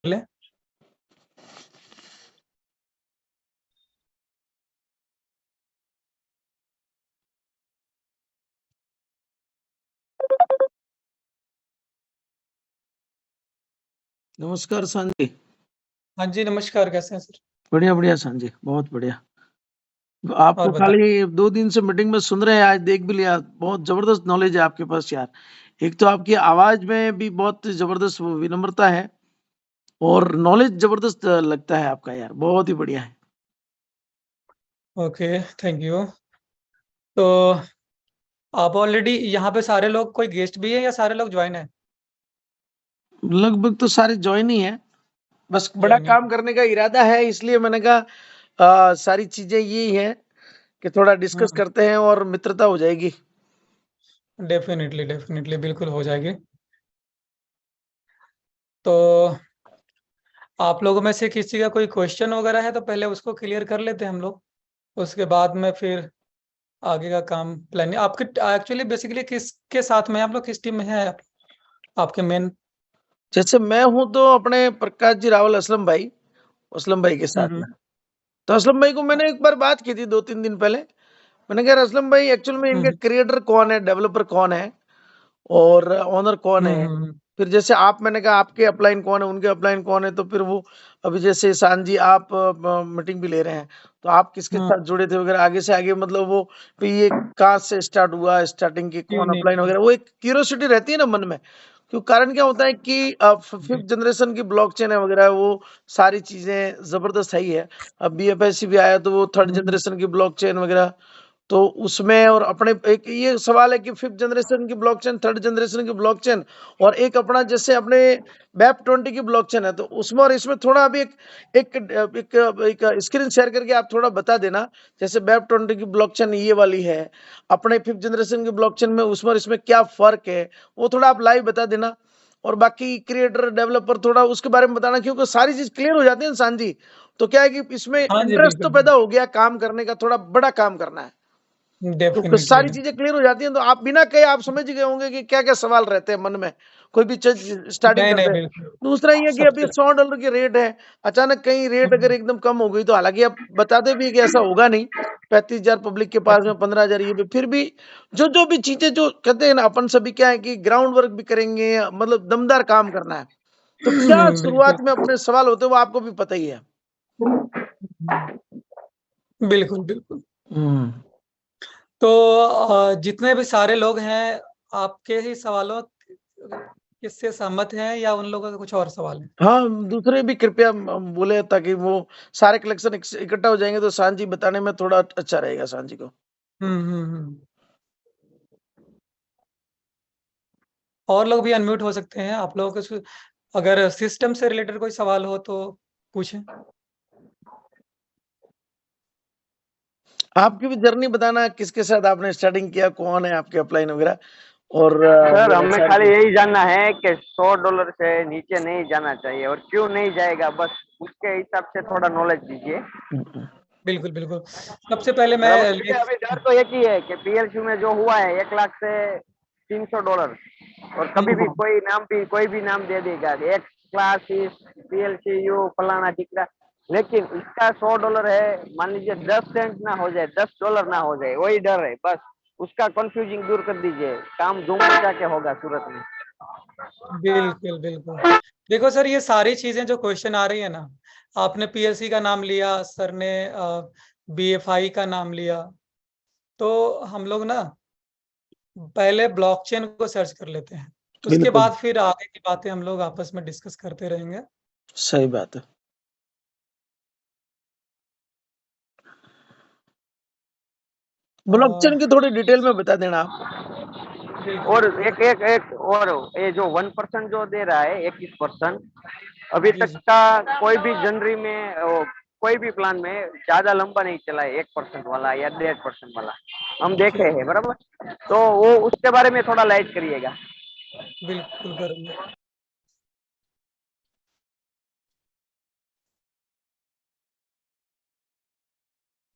ले। नमस्कार सांजी। हाँ जी, नमस्कार, कैसे हैं सर? बढ़िया बढ़िया सांजी, बहुत बढ़िया। और आपको बताएं। खाली 2 दिन से मीटिंग में सुन रहे हैं, आज देख भी लिया। बहुत जबरदस्त नॉलेज है आपके पास यार। एक तो आपकी आवाज में भी बहुत जबरदस्त विनम्रता है और नॉलेज जबरदस्त लगता है आपका यार, बहुत ही बढ़िया है। Okay, thank you. तो आप ऑलरेडी यहाँ पे सारे लोग, कोई गेस्ट भी है या सारे लोग ज्वाइन है? लगभग तो सारे जॉइन ही है, बस बड़ा ज्वाइन है। काम करने का इरादा है, इसलिए मैंने कहा सारी चीजें यही है कि थोड़ा डिस्कस करते हैं और मित्रता हो जाएगी। डेफिनेटली डेफिनेटली बिल्कुल हो जाएगी। तो आप लोगों में से किसी का कोई क्वेश्चन वगैरह है तो पहले उसको क्लियर कर लेते हैं हम लोग, उसके बाद में फिर आगे का काम प्लान। आपके एक्चुअली बेसिकली किसके साथ में आप लोग, किस टीम में है आपके मेन? जैसे मैं हूं तो अपने प्रकाश जी रावल असलम भाई के साथ में। तो असलम भाई को मैंने एक बार बात की थी 2-3 दिन पहले। मैंने कहा असलम भाई, एक्चुअल में इनके क्रिएटर कौन है, डेवलपर कौन है और ओनर कौन है। फिर जैसे आप, मैंने कहा आपके अपलाइन कौन है, उनके अपलाइन कौन है। तो फिर वो अभी जैसे सांजी आप मीटिंग भी ले रहे हैं, तो आप किसके साथ जुड़े थे वगैरह, आगे से आगे मतलब वो भी ये कहाँ से स्टार्ट हुआ, स्टार्टिंग की कौन अपलाइन वगैरह, वो एक क्यूरियोसिटी रहती है ना मन में। क्यों, कारण क्या होता है कि फिफ्थ जनरेशन की ब्लॉकचेन है वगैरह, वो सारी चीजें जबरदस्त है ही है। अब बीएफएससी भी आया तो वो थर्ड जनरेशन की ब्लॉकचेन वगैरह, तो उसमें और अपने एक ये सवाल है कि फिफ्थ जनरेशन की ब्लॉकचेन, थर्ड जनरेशन की ब्लॉकचेन और एक अपना जैसे अपने बैप 20 की ब्लॉकचेन है, तो उसमें और इसमें थोड़ा अभी एक एक, एक स्क्रीन शेयर करके आप थोड़ा बता देना। जैसे बैप 20 की ब्लॉकचेन ये वाली है, अपने फिफ्थ जनरेशन की ब्लॉकचेन में उसमें और इसमें क्या फर्क है, वो थोड़ा आप लाइव बता देना। और बाकी क्रिएटर डेवलपर थोड़ा उसके बारे में बताना, क्योंकि सारी चीज क्लियर हो जाती है इंसान जी। तो क्या है कि इसमें हाँ जी, इंटरेस्ट तो बिल्कुल पैदा हो गया, काम करने का, थोड़ा बड़ा काम करना है, तो डेफिनेटली। सारी चीजें क्लियर हो जाती हैं। तो आप बिना कहे आप समझ ही गए होंगे कि क्या क्या सवाल रहते हैं मन में, कोई भी चीज स्टार्टिंग नहीं नहीं, करते हैं। बिल्कुल। दूसरा ये कि अभी सबसे $100 की रेट है, अचानक कहीं रेट अगर एकदम कम हो गई, तो हालांकि आप बताते भी है कि ऐसा होगा नहीं, 35,000 पब्लिक के पास में, 15,000 ये भी, फिर भी जो भी चीजें जो कहते हैं ना, अपन सभी क्या है कि ग्राउंड वर्क भी करेंगे, मतलब दमदार काम करना है। तो क्या बिल्कुल शुरुआत में अपने सवाल होते हैं वो आपको भी पता ही है। बिल्कुल बिल्कुल। हम्म। तो जितने भी सारे लोग हैं, आपके ही सवालों किससे सहमत हैं या उन लोगों का कुछ और सवाल है? हाँ, दूसरे भी कृपया बोले, ताकि वो सारे कलेक्शन इकट्ठा हो जाएंगे, तो सांझी बताने में थोड़ा अच्छा रहेगा सांझी को। हम्म। और लोग भी अनम्यूट हो सकते हैं, आप लोगों को अगर सिस्टम से रिलेटेड कोई सवाल हो तो पूछें। आपकी भी जर्नी बताना, किसके साथ आपने स्टार्टिंग किया, कौन है आपके अपलाइन वगैरह, और सर वो हमें एचआर खाली की। यही जानना है कि $100 से नीचे नहीं जाना चाहिए और क्यों नहीं जाएगा, बस उसके हिसाब से थोड़ा नॉलेज दीजिए। बिल्कुल बिल्कुल। सबसे पहले मैं बराबर, मुझे अभी डर तो एक ही है कि पीएलसी में जो हुआ है 1 लाख से $300, और कभी भी कोई भी नाम दे देगा, एक क्लास पीएलसी यू फलाना टिकरा, लेकिन इसका $100 है, मान लीजिए 10 सेंट ना हो जाए, $10 ना हो जाए, वही डर है बस। उसका कंफ्यूजिंग दूर कर दीजिए, काम धूम मचा के होगा सूरत में। बिल्कुल बिल्कुल। देखो सर, ये सारी चीजें जो क्वेश्चन आ रही है ना, आपने पीएलसी का नाम लिया, सर ने बीएफआई का नाम लिया, तो हम लोग ना पहले ब्लॉकचेन को सर्च कर लेते हैं, उसके बिल्कुल बाद फिर आगे की बातें हम लोग आपस में डिस्कस करते रहेंगे। सही बात है। ब्लॉकचेन की थोड़ी डिटेल में बता देना आप। और एक और, ये जो 1% जो दे रहा है, 21%, अभी जी तक जी। का कोई भी जनवरी में कोई भी प्लान में ज्यादा लंबा नहीं चला है, 1% वाला या 1.5% वाला हम देखे ठीक, हैं, बराबर। तो वो उसके बारे में थोड़ा लाइट करिएगा। बिल्कुल करेंगे।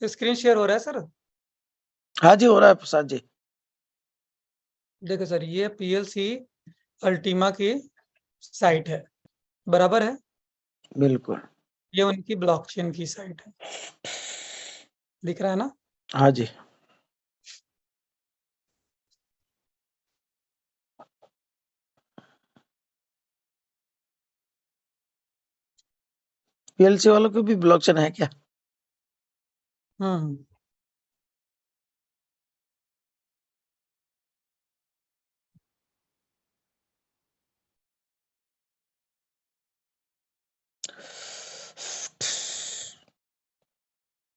स्क्रीन शेयर हो रहा है सर? हाँ जी, हो रहा है प्रसाद जी। देखो सर, ये पीएलसी अल्टीमा की साइट है, बराबर है। बिल्कुल। ये उनकी ब्लॉकचेन की साइट है, दिख रहा है ना? हाँ जी। पीएलसी वालों को भी ब्लॉकचेन है क्या? हम्म।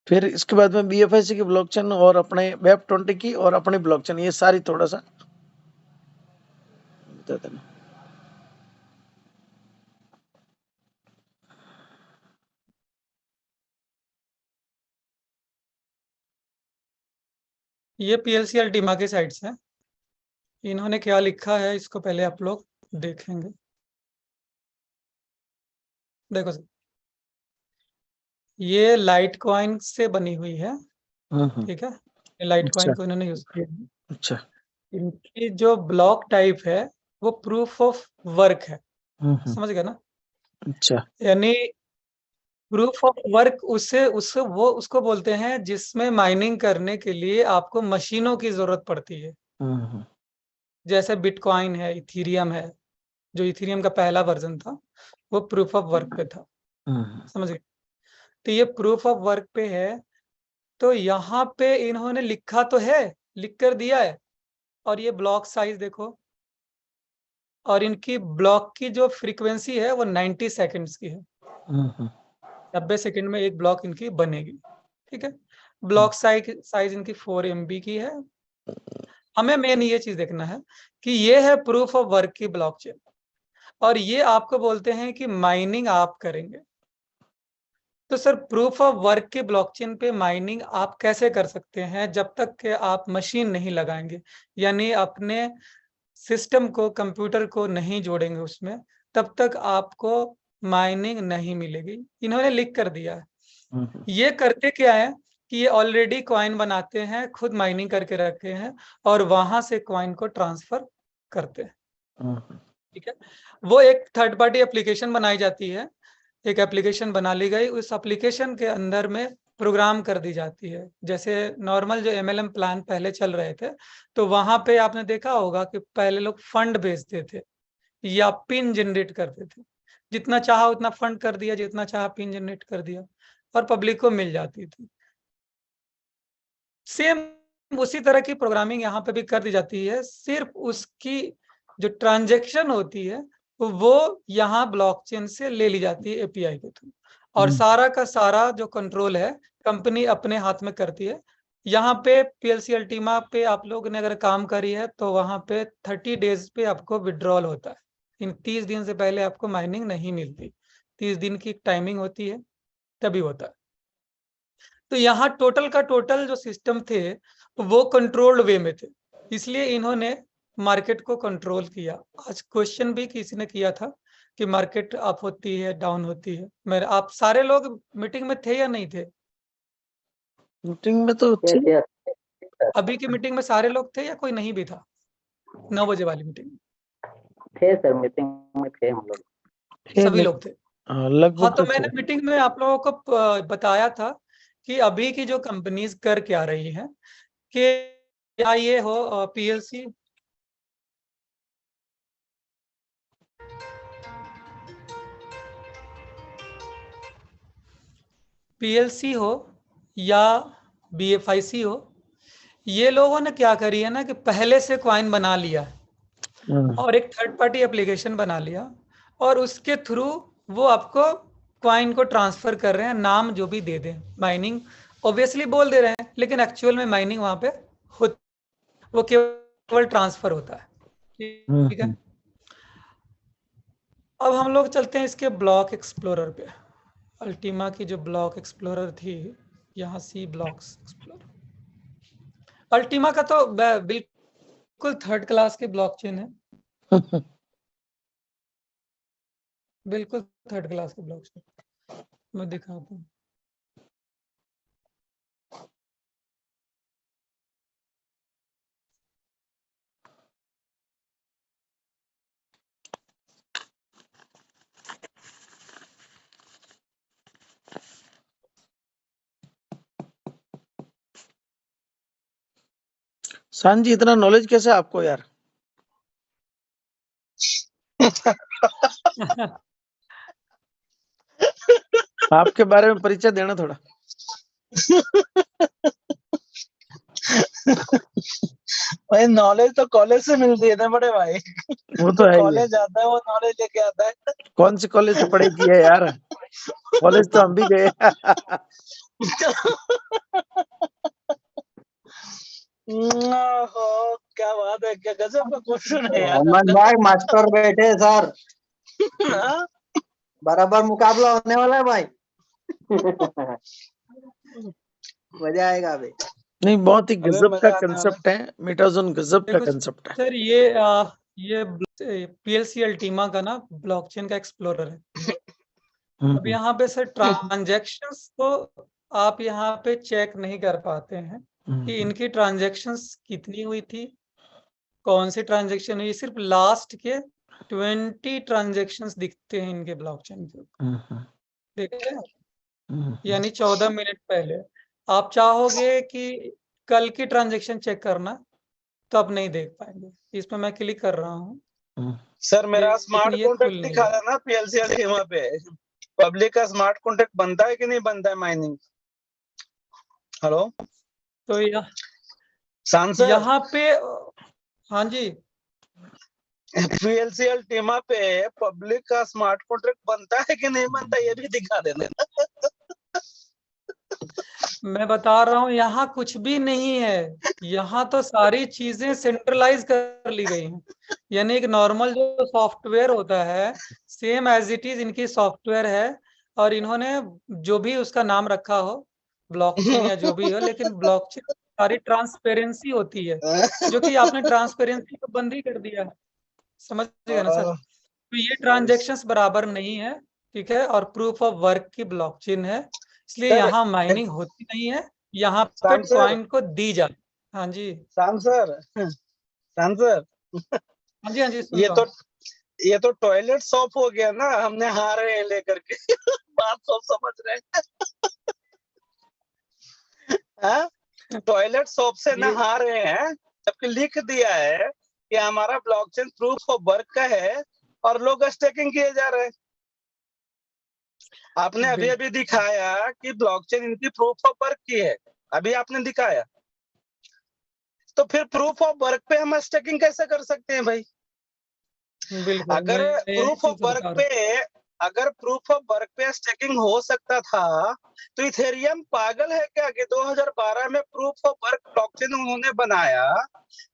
फिर इसके बाद में बीएफआईसी की ब्लॉकचेन और अपने वेब 20 की और अपनी ब्लॉकचेन, ये सारी थोड़ा सा बता देना। ये पीएलसी अल्टीमा की साइट से है। इन्होंने क्या लिखा है इसको पहले आप लोग देखेंगे। देखो सर, ये लाइट कॉइन से बनी हुई है, ठीक है? लाइट अच्छा, कॉइन को इन्होंने यूज किया है। अच्छा। इनकी जो ब्लॉक टाइप है वो प्रूफ ऑफ वर्क है, हम्म, समझ गए ना? अच्छा। यानी प्रूफ ऑफ वर्क उससे उससे वो उसको बोलते हैं जिसमें माइनिंग करने के लिए आपको मशीनों की जरूरत पड़ती है। हम्म, जैसे बिटकॉइन है, इथीरियम है। जो इथीरियम का पहला वर्जन था वो प्रूफ ऑफ वर्क पे था, समझ गए? तो ये प्रूफ ऑफ वर्क पे है। तो यहाँ पे इन्होंने लिखा तो है, लिख कर दिया है। और ये ब्लॉक साइज देखो, और इनकी ब्लॉक की जो फ्रीक्वेंसी है वो 90 सेकंड्स की है। 90 सेकंड में एक ब्लॉक इनकी बनेगी, ठीक है? ब्लॉक साइज इनकी 4 MB की है। हमें मेन ये चीज देखना है कि ये है प्रूफ ऑफ वर्क की ब्लॉकचेन, और ये आपको बोलते हैं कि माइनिंग आप करेंगे। तो सर प्रूफ ऑफ वर्क के ब्लॉकचेन पे माइनिंग आप कैसे कर सकते हैं जब तक कि आप मशीन नहीं लगाएंगे, यानी अपने सिस्टम को, कंप्यूटर को नहीं जोड़ेंगे उसमें, तब तक आपको माइनिंग नहीं मिलेगी। इन्होंने लिख कर दिया है। ये करते क्या है कि ये ऑलरेडी कॉइन बनाते हैं, खुद माइनिंग करके रखे हैं, और वहां से कॉइन को ट्रांसफर करते हैं, ठीक है? वो एक थर्ड पार्टी एप्लीकेशन बनाई जाती है, एक एप्लीकेशन बना ली गई, उस एप्लीकेशन के अंदर में प्रोग्राम कर दी जाती है। जैसे नॉर्मल जो MLM प्लान पहले चल रहे थे, तो वहां पे आपने देखा होगा कि पहले लोग फंड भेजते थे या पिन जनरेट करते थे। जितना चाहा उतना फंड कर दिया, जितना चाहा पिन जनरेट कर दिया, और पब्लिक को मिल जाती थी। सेम उसी तरह की प्रोग्रामिंग यहाँ पे भी कर दी जाती है, सिर्फ उसकी जो ट्रांजैक्शन होती है वो यहाँ ब्लॉकचेन से ले ली जाती है API के थ्रू, और सारा का सारा जो कंट्रोल है कंपनी अपने हाथ में करती है। यहाँ पे PLC अल्टीमा पे आप लोग ने अगर काम करी है तो वहां पे 30 डेज पे आपको विड्रॉल होता है। इन 30 दिन से पहले आपको माइनिंग नहीं मिलती, 30 दिन की टाइमिंग होती है, तभी होता है। तो यहाँ टोटल का टोटल जो सिस्टम थे वो कंट्रोल्ड वे में थे, इसलिए इन्होंने मार्केट को कंट्रोल किया। आज क्वेश्चन भी किसी ने किया था कि मार्केट अप होती है, डाउन होती है। मेरे आप सारे लोग मीटिंग में थे या नहीं थे? मीटिंग में तो थी। अभी की मीटिंग में सारे लोग थे या कोई नहीं भी था? 9 बजे वाली मीटिंग में थे सर, मीटिंग में थे हम लोग। सभी लोग थे। हाँ, लगभग तो तो मैंने थे। मीटिंग में आप लोगों को बताया था कि अभी की जो कंपनीज कर क्या रही है, कि या ये हो PLC हो या BFIC हो, ये लोगों ने क्या करी है ना कि पहले से क्वाइन बना लिया और एक थर्ड पार्टी एप्लीकेशन बना लिया, और उसके थ्रू वो आपको क्वाइन को ट्रांसफर कर रहे हैं, नाम जो भी दे दें। माइनिंग ऑब्वियसली बोल दे रहे हैं, लेकिन एक्चुअल में माइनिंग वहां पे होती, वो केवल ट्रांसफर होता है, ठीक है? अब हम लोग चलते हैं इसके ब्लॉक एक्सप्लोरर पे। अल्टीमा की जो ब्लॉक एक्सप्लोरर थी, यहाँ सी ब्लॉक्स एक्सप्लोरर। अल्टीमा का तो बिल्कुल थर्ड क्लास की ब्लॉकचेन है, बिल्कुल थर्ड क्लास की ब्लॉकचेन। मैं दिखाता हूँ। शान जी, इतना नॉलेज कैसे आपको यार? आपके बारे में परिचय देना थोड़ा। भाई नॉलेज तो कॉलेज से मिलती है ना बड़े भाई। वो तो जो है ही है। कॉलेज जाता है वो नॉलेज लेके आता है। कौन से कॉलेज से पढ़ाई की है यार? कॉलेज तो हम भी गए। ओहो, क्या बात है, क्या गजब का क्वेश्चन है यार मोहम्मद भाई मास्टर बैठे सर, हाँ? बराबर मुकाबला होने वाला है भाई। मजा आएगा अभी। नहीं, बहुत ही अबे गजब मजा का आने वाला है। कंसेप्ट है। मेटाजोन गजब का देखो कंसेप्ट है। सर, ये पीएलसी अल्टीमा का ना ब्लॉकचेन का एक्सप्लोरर है। अब यहाँ पे सर ट्रांजैक्शंस तो आप यहाँ पे चेक नहीं कर पाते हैं कि इनकी ट्रांजैक्शंस कितनी हुई थी, कौन सी ट्रांजैक्शन हुई। सिर्फ लास्ट के 20 ट्रांजैक्शंस दिखते हैं इनके ब्लॉकचेन के ऊपर, देखते हैं, यानी 14 मिनट पहले। आप चाहोगे कि कल की ट्रांजैक्शन चेक करना, तो आप नहीं देख पाएंगे। इसमें मैं क्लिक कर रहा हूँ, सर मेरा लेकिन स्मार्ट ये खुल कॉन्ट्रैक्ट नहीं दिखा रहा। रहा ना पीएलसी अल्टीमा पे। पब्लिक का स्मार्ट कॉन्ट्रैक्ट बनता है कि नहीं बनता है माइनिंग? हेलो तो शान सर, यहाँ पे हाँ जी, पीएलसी अल्टीमा पे पब्लिक का स्मार्ट कॉन्ट्रैक्ट बनता है कि नहीं बनता, ये भी दिखा देना। मैं बता रहा हूँ, यहाँ कुछ भी नहीं है। यहाँ तो सारी चीजें सेंट्रलाइज कर ली गई हैं। यानी एक नॉर्मल जो सॉफ्टवेयर होता है, सेम एज इट इज इनकी सॉफ्टवेयर है। और इन्होंने जो भी उसका नाम रखा हो, ब्लॉकचेन या जो भी हो, लेकिन ब्लॉकचेन सारी ट्रांसपेरेंसी होती है, जो कि आपने ट्रांसपेरेंसी को बंद ही कर दिया है। समझ गए ना सर? तो ये ट्रांजैक्शंस बराबर नहीं है, ठीक है। और प्रूफ ऑफ वर्क की ब्लॉकचेन है, इसलिए सर, यहाँ माइनिंग होती नहीं है। यहाँ पे शान सर, कॉइन को दी जाती। हाँ जी, शान सर, शान सर, हाँ जी, हाँ जी, सुन ये रहा तो हूँ। ये तो टॉयलेट शॉप हो गया ना, हमने हारे हैं लेकर के। बात सब समझ रहे हैं। हाँ? टॉयलेट शॉप से ये नहा रहे हैं, जबकि लिख दिया है कि हमारा ब्लॉकचेन प्रूफ ऑफ वर्क का है और लोग स्टेकिंग किए जा रहे हैं। आपने अभी अभी दिखाया कि ब्लॉकचेन इनकी प्रूफ ऑफ वर्क की है, अभी आपने दिखाया। तो फिर प्रूफ ऑफ वर्क पे हम स्टेकिंग कैसे कर सकते हैं भाई? बिल्कुल, अगर मैं यही प्रूफ ऑफ चीज वर्क बता रहा पे अगर प्रूफ ऑफ वर्क पे स्टेकिंग हो सकता था, तो इथेरियम पागल है क्या कि 2012 में प्रूफ ऑफ वर्क ब्लॉकचेन उन्होंने बनाया,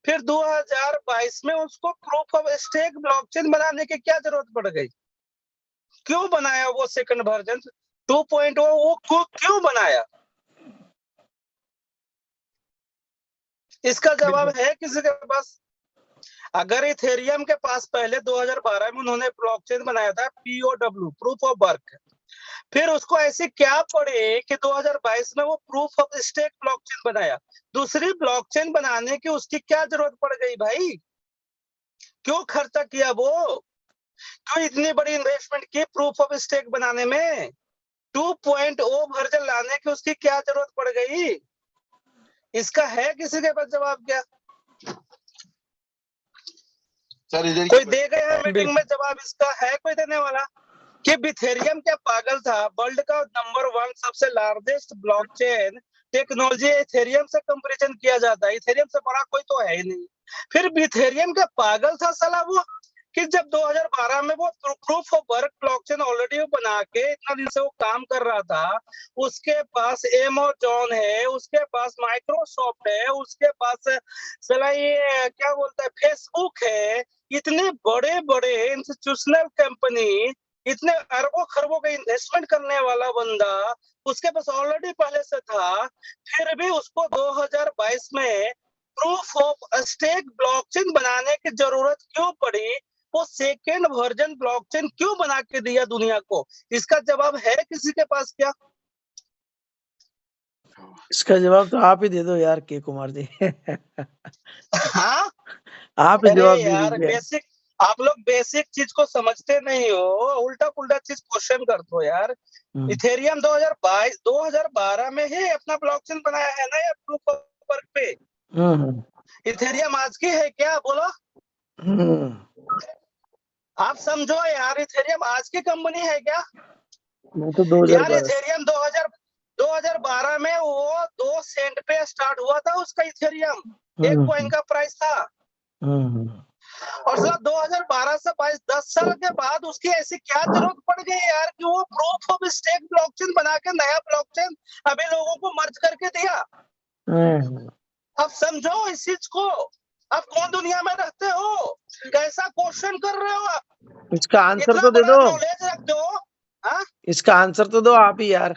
फिर 2022 में उसको प्रूफ ऑफ स्टेक ब्लॉकचेन बनाने की क्या जरूरत पड़ गई? क्यों बनाया वो सेकंड वर्जन 2.0? वो क्यों बनाया? इसका जवाब है किसी के पास? अगर इथेरियम के पास पहले 2012 में उन्होंने ब्लॉकचेन बनाया था POW, प्रूफ ऑफ वर्क, फिर उसको ऐसी क्या पड़े कि 2022 में वो प्रूफ ऑफ स्टेक ब्लॉकचेन बनाया? दूसरी ब्लॉकचेन बनाने की उसकी क्या जरूरत पड़ गई भाई? क्यों खर्चा किया वो? क्यों इतनी बड़ी इन्वेस्टमेंट की प्रूफ ऑफ स्टेक बनाने में? 2.0 वर्जन लाने की उसकी क्या जरूरत पड़ गई? इसका है किसी के पास जवाब? क्या सर इधर कोई देगा यहाँ मीटिंग में जवाब? इसका है कोई देने वाला? कि इथेरियम क्या पागल था? वर्ल्ड का नंबर 1 सबसे लार्जेस्ट ब्लॉकचेन टेक्नोलॉजी इथेरियम से कंपैरिजन किया जाता है, इथेरियम से बड़ा कोई तो है ही नहीं। फिर इथेरियम क्या पागल था साला वो, कि जब 2012 में वो proof of work blockchain already बना के इतना दिन से वो काम कर रहा था, उसके पास एमेजॉन है, उसके पास माइक्रोसॉफ्ट है, उसके पास साला ये क्या बोलता है फेसबुक है, इतने बड़े बड़े इंस्टीट्यूशनल कंपनी, इतने अरबों खरबों का इन्वेस्टमेंट करने वाला बंदा उसके पास ऑलरेडी पहले से था, फिर भी उसको 2022 में प्रूफ ऑफ स्टेक ब्लॉकचेन बनाने की जरूरत क्यों पड़ी? वो सेकेंड वर्जन ब्लॉकचेन क्यों बना के दिया दुनिया को? इसका जवाब है किसी के पास क्या? इसका जवाब तो आप ही दे दो यार, के कुमार जी। हाँ, आप ही अरे जवाब दे यार दीजिए। बेसिक, आप लोग बेसिक चीज को समझते नहीं हो, उल्टा पुल्टा चीज क्वेश्चन करते हो यार। इथेरियम 2012 में ही अपना ब्लॉकचेन बनाया है ना, या प्रूफ ऑफ वर्क पे? इथेरियम आज की है क्या, बोलो? आप समझो यार, इथेरियम आज की कंपनी है क्या? मैं तो यार 2012 इथेरियम 2012 में वो 2 सेंट पे स्टार्ट हुआ था उसका इथेरियम, एक कॉइन का प्राइस था। और साला 2012 से 22 10 साल के बाद उसकी ऐसी क्या जरूरत पड़ गई यार कि वो प्रूफ ऑफ स्टेक ब्लॉकचेन बना के नया ब्लॉकचेन अभी लोगों को मर्ज करके दिया। अब समझो इस चीज को, आप कौन दुनिया में रहते हो, कैसा क्वेश्चन कर रहे हो आप? इसका आंसर इतना तो दे बड़ा दो, नॉलेज रखते हो। हाँ, इसका आंसर तो दो आप ही यार।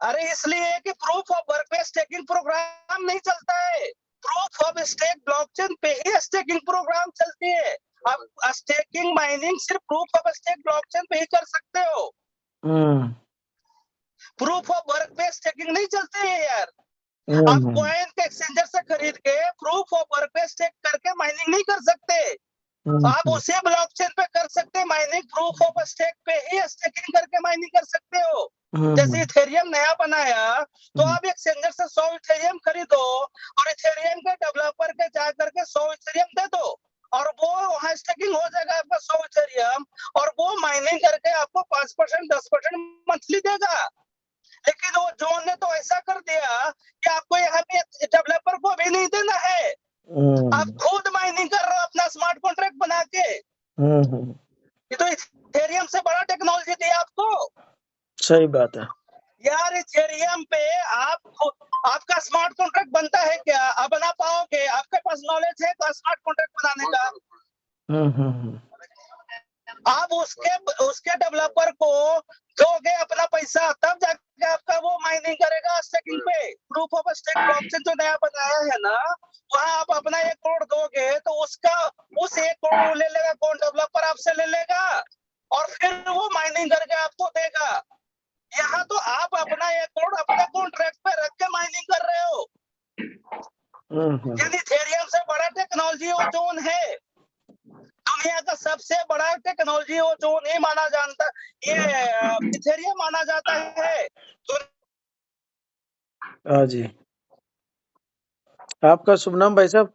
अरे इसलिए कि प्रूफ ऑफ वर्क पे स्टेकिंग प्रोग्राम नहीं चलता है, प्रूफ ऑफ स्टेक ब्लॉकचेन पे ही स्टेकिंग प्रोग्राम चलती है। आप स्टेकिंग माइनिंग सिर्फ प्रूफ ऑफ स्टेक ब्लॉकचेन पे ही कर सकते हो, प्रूफ ऑफ वर्क पे स्टेकिंग नहीं चलती है यार। आप कॉइन के एक्सचेंजर से खरीद के प्रूफ ऑफ वर्क पे स्टेक करके माइनिंग नहीं कर सकते। आप उसी ब्लॉकचेन पे कर सकते हैं माइनिंग, प्रूफ ऑफ स्टेक पे ही स्टेकिंग करके माइनिंग कर सकते हो। जैसे इथेरियम नया बनाया तो आप एक्सचेंजर से 100 इथेरियम खरीदो और इथेरियम के डेवलपर के जा करके 100 इथेरियम दे दो और वो वहां स्टेकिंग हो जाएगा आपका 100 इथेरियम, और वो माइनिंग करके आपको 5% 10% मंथली देगा। लेकिन वो जोन ने तो ऐसा कर दिया कि आपको यहाँ पे डेवलपर को भी नहीं देना है, आप खुद माइनिंग कर रहे हो अपना स्मार्ट कॉन्ट्रैक्ट बना के। ये तो इथेरियम से बड़ा टेक्नोलॉजी दिया आपको। सही बात है यार इथेरियम पे आपका स्मार्ट कॉन्ट्रैक्ट बनता है क्या? आप बना पाओगे? आपके पास नॉलेज है का स्मार्ट कॉन्ट्रैक्ट बनाने का? आप उसके डेवलपर को दोगे अपना पैसा, तब जाके आपका वो माइनिंग करेगा स्टेकिंग पे। प्रूफ ऑफ स्टेक ब्लॉकचेन जो नया बनाया है ना, वहाँ आप अपना 1 करोड़ दोगे तो उसका उस 1 करोड़ ले लेगा कौन? डेवलपर आपसे ले लेगा और फिर वो माइनिंग करके आपको देगा। यहाँ तो आप अपना 1 करोड़ अपने कॉन्ट्रैक्ट पे रख के माइनिंग कर रहे हो। यानी इथेरियम से बड़ा टेक्नोलॉजी वो जोन है, दुनिया का सबसे बड़ा टेक्नोलॉजी वो जोन ही माना जाता, ये इथेरियम माना जाता है। हाँ जी। आपका शुभ नाम भाई साहब?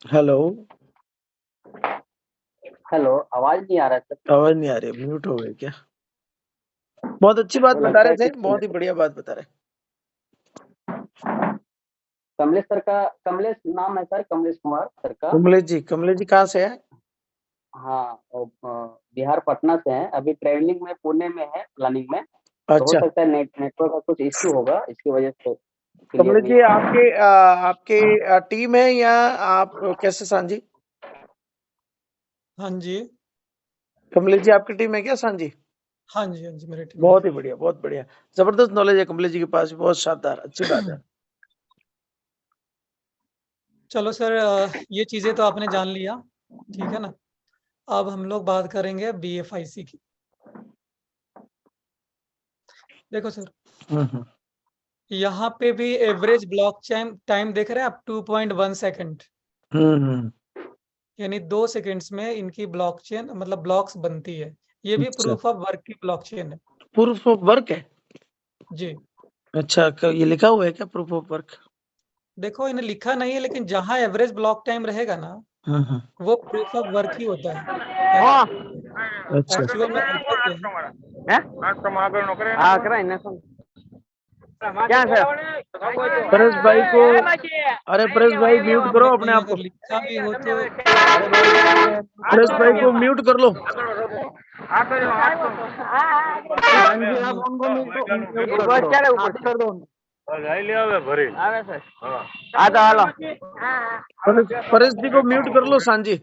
हेलो हेलो, आवाज नहीं आ रहा है सर? आवाज नहीं आ रही, म्यूट हो गए क्या? बहुत अच्छी बात तो बता लगता रहे है थे, कि बहुत ही बढ़िया बात बता रहे। कमलेश सर का, कमलेश नाम है सर, कमलेश कुमार सर का। कमलेश जी कहाँ से है? हाँ, बिहार पटना से हैं, अभी ट्रेवलिंग में पुणे में है, प्लानिंग में। तो हो अच्छा सकता है नेटवर्क का कुछ इश्यू होगा, इसकी वजह से क्लियर कमलेश नहीं जी, है। आपके टीम है या आप कैसे सांझी? हाँ जी, कमलेश जी आपकी टीम है क्या सांझी? हाँ जी, हाँ जी, मेरी टीम बहुत ही बढ़िया, बहुत बढ़िया, जबरदस्त नॉलेज है कमलेश जी के पास, बहुत शानदार, अच्छी बात है। चलो सर, ये चीजें तो आपने जान लिया, ठीक है ना। अब हम लोग बात करेंगे BFIC की। देखो सर, यहाँ पे भी एवरेज ब्लॉक टाइम देख रहे हैं आप, 2.1 सेकंड, यानी 2 सेकंड्स में इनकी ब्लॉकचेन मतलब ब्लॉक्स बनती है। ये भी अच्छा। प्रूफ ऑफ वर्क की ब्लॉकचेन है प्रूफ ऑफ वर्क है? जी। अच्छा, ये लिखा हुआ है क्या प्रूफ ऑफ वर्क? देखो इन्हें लिखा नहीं है, लेकिन जहाँ एवरेज ब्लॉक टाइम रहेगा ना, वो प्रूफ ऑफ वर्क ही होता है। अच्छा एक्चुअल में होता क्या है? हाँ कराई ना सर, क्या सर? परेश भाई को, अरे परेश भाई म्यूट करो अपने नहीं, आप को, अगर लिखा भी हो तो परेश भाई को म्यूट कर लो। परेश जी को म्यूट कर लो सांझी।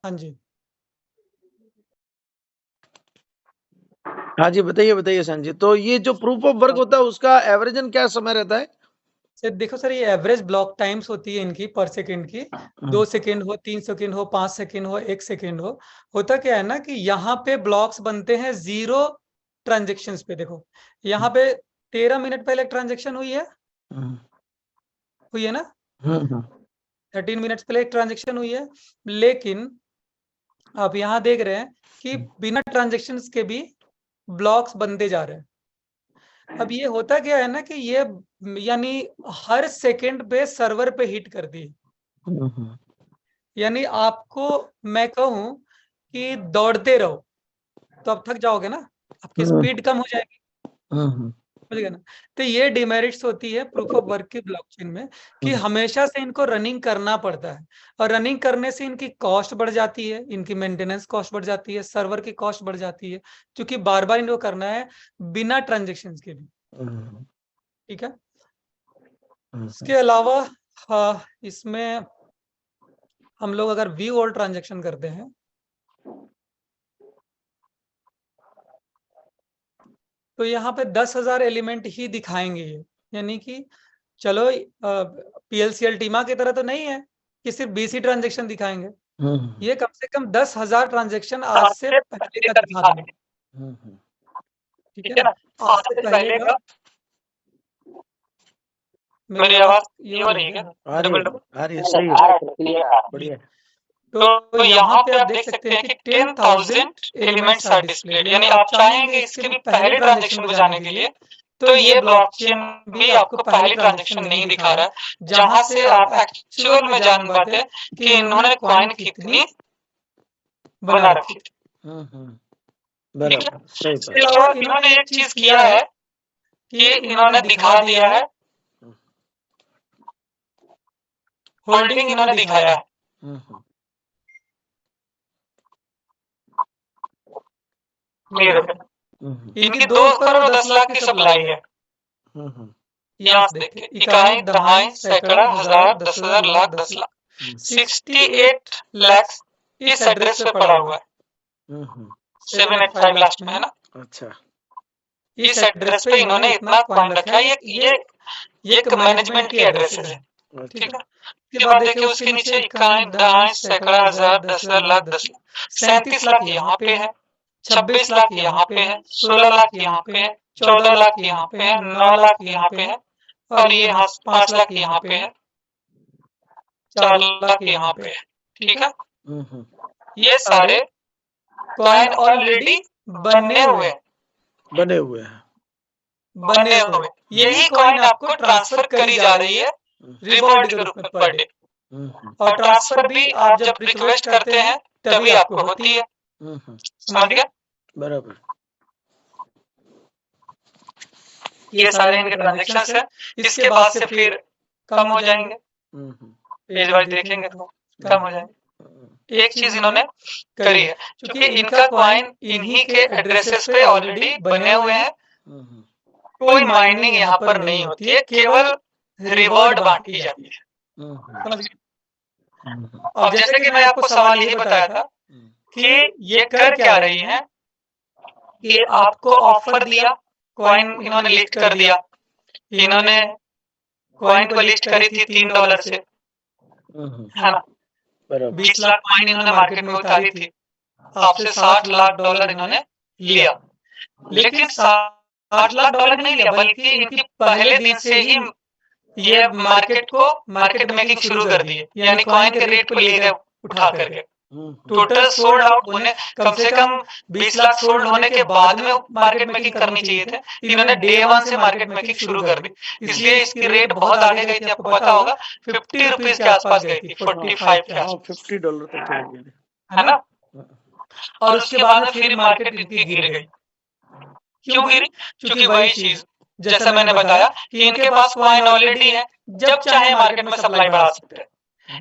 हाँ जी, हाँ जी, बताइए बताइए सांझी। तो ये जो प्रूफ ऑफ वर्क होता है उसका एवरेजन क्या समय रहता है? सर देखो सर, ये एवरेज ब्लॉक टाइम्स होती है इनकी पर सेकंड की, 2 सेकंड हो, 3 सेकंड हो, 5 सेकंड हो, 1 सेकंड हो। होता क्या है ना कि यहाँ पे ब्लॉक्स बनते हैं 0 ट्रांजेक्शन्स पे। देखो यहाँ पे 13 मिनट पहले ट्रांजेक्शन हुई है ना, 13 मिनट्स पहले एक ट्रांजेक्शन हुई है, लेकिन आप यहाँ देख रहे हैं कि बिना ट्रांजेक्शन्स के भी ब्लॉक्स बनते जा रहे हैं। अब ये होता क्या है ना कि ये यानी हर सेकंड पे सर्वर पे हिट कर दी, यानी आपको मैं कहूँ कि दौड़ते रहो तो आप थक जाओगे ना, आपकी स्पीड कम हो जाएगी, समझ गए ना। तो ये डिमेरिट्स होती है प्रूफ ऑफ वर्क की ब्लॉकचेन में कि हमेशा से इनको रनिंग करना पड़ता है, और रनिंग करने से इनकी कॉस्ट बढ़ जाती है, इनकी मेंटेनेंस कॉस्ट बढ़ जाती है, सर्वर की कॉस्ट बढ़ जाती है, क्योंकि बार बार इनको करना है बिना ट्रांजेक्शन के भी। ठीक है, इसके अलावा इसमें हम लोग अगर व्यू ऑल ट्रांजेक्शन करते हैं तो यहाँ पे 10,000 एलिमेंट ही दिखाएंगे ये, यानी कि चलो PLCL टीमा की तरह तो नहीं है कि सिर्फ 20 ही ट्रांजेक्शन दिखाएंगे, ये कम से कम 10,000 ट्रांजेक्शन आज से पहले का दिखा देंगे। ठीक है ना, आज से पहले का। मेरी आवाज ये हो रही है क्या? आ रही है, सही है, बढ़िया। तो यहाँ पे आप देख सकते हैं कि 10,000 एलिमेंट्स आर डिस्प्लेड, यानी आप चाहेंगे इसके भी पहले ट्रांजेक्शन को जाने के लिए तो ये ब्लॉकचेन भी आपको पहली ट्रांजेक्शन नहीं दिखा रहा है, जहां से आप एक्चुअल में जान पाते हैं कि इन्होंने कॉइन कितनी बना रखी थी। बराबर, सही बात। इसके अलावा इन्होंने एक चीज किया है कि इन्होंने दिखा दिया है होल्डिंग, इन्होंने दिखाया है। इनकी 2 करोड़ 10 लाख की सप्लाई है। यहाँ से देखिए, इकाई, दहाई, सैकड़ा, हजार, 10,000, लाख, 10 लाख, 68 लाख इस एड्रेस पे पड़ा हुआ है, 785 लास्ट में है ना। अच्छा, इस एड्रेस पे इन्होंने इतना कॉइन रखा है, ये एक मैनेजमेंट की एड्रेसेस है। ठीक है, उसके बाद देखिए उसके नीचे इकाई, दहाई, सैकड़ा, हजार, 10,000, लाख, 10 लाख, 37 लाख यहाँ पे है, 26 लाख यहाँ पे है, 16 लाख यहाँ पे है, 14 लाख यहाँ पे है, 9 लाख यहाँ पे है, और ये 5 लाख यहाँ पे है, 4 लाख यहाँ पे है। ठीक है, ये सारे कॉइन ऑलरेडी बने हुए हैं। यही कॉइन आपको ट्रांसफर करी जा रही है रिवॉर्ड के रूप में पर डे, और ट्रांसफर भी आप जब रिक्वेस्ट करते हैं तभी आपको होती है। समझ गए? बराबर। ये सारे इनके ट्रांजेक्शंस है, इसके बाद से फिर कम हो जाएंगे, पेज वाइज देखेंगे तो कम हो जाएंगे। एक चीज इन्होंने करी है, क्योंकि इनका कॉइन इन्हीं के एड्रेसेस पे ऑलरेडी बने हुए हैं, कोई माइनिंग यहाँ पर नहीं होती है, केवल रिवॉर्ड बांटी जाती है। समझ गए? अब जैसे कि मैं आपको सवाल यही बताया था कि ये कर क्या रही है कि आपको ऑफर दिया, कॉइन इन्होंने लिस्ट कर दिया, इन्होंने कॉइन को लिस्ट करी थी $3 से, है ना। 20 लाख कॉइन इन्होंने मार्केट में उतारी थी, आपसे $60 लाख इन्होंने लिया, लेकिन $60 लाख नहीं लिया, बल्कि इनकी पहले दिन से ही ये मार्केट मेकिंग शुरू कर दी है, यानी कॉइन के रेट को ले गए उठा करके। टोटल सोल्ड आउट होने कम से कम 20 लाख सोल्ड होने के बाद में मार्केट मेकिंग करनी चाहिए थे, इन्होंने डे 1 से मार्केट मेकिंग शुरू कर दी, इसलिए इसकी रेट बहुत आगे गई थी। आपको पता होगा 50 रुपीज के आसपास गई थी, 45 के आसपास, $50 तक चली गई, है ना। और उसके बाद में फिर मार्केट इनकी गिर गई। क्यों गिरी? क्योंकि वही चीज जैसा मैंने बताया कि इनके पास कॉइन ऑलरेडी है, जब चाहे मार्केट में सप्लाई बढ़ा सकते हैं,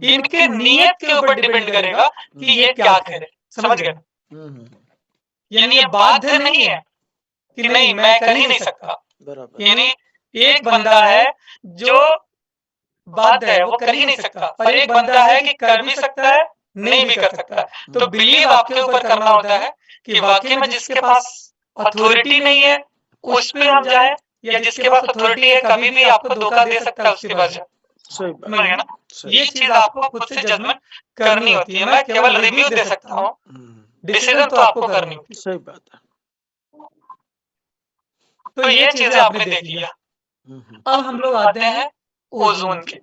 इनके नियत के ऊपर डिपेंड करेगा कि ये क्या करे। समझ गए? यानी ये बाध्य नहीं है कि नहीं मैं कर ही नहीं सकता, यानी एक बंदा है जो बाध्य है, वो कर ही नहीं सकता, और एक बंदा है कि कर भी सकता है, नहीं भी कर सकता। तो बिलीव आपके ऊपर करना होता है कि वाकई में जिसके पास अथॉरिटी नहीं है उस पे हम जाए, या जिसके पास अथॉरिटी है कभी भी आपको धोखा दे सकता है उसके पास। सही बात समझ गए ना? ये चीज आपको खुद से जजमेंट करनी होती है, मैं केवल रिव्यू दे सकता हूँ, डिसीजन तो आपको करनी होती है। सही बात है। तो ये चीजें आपने देख लिया। अब हम लोग आते हैं ओजोन के।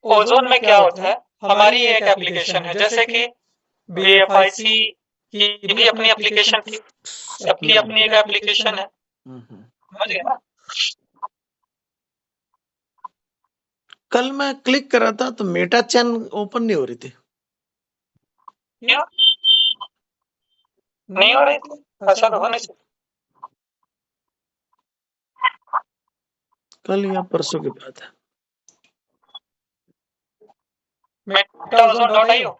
ओजोन में क्या होता है, हमारी एक एप्लीकेशन है, जैसे कि BFIC की भी अपनी एप्लीकेशन थी, सबकी अपनी एक एप्लीकेशन है, समझ गए ना? कल मैं क्लिक कर रहा था तो मेटा चैन ओपन नहीं हो रही थी। क्यों नहीं हो रही थी? ऐसा तो होने से कल या परसों की बात है। metaozone.io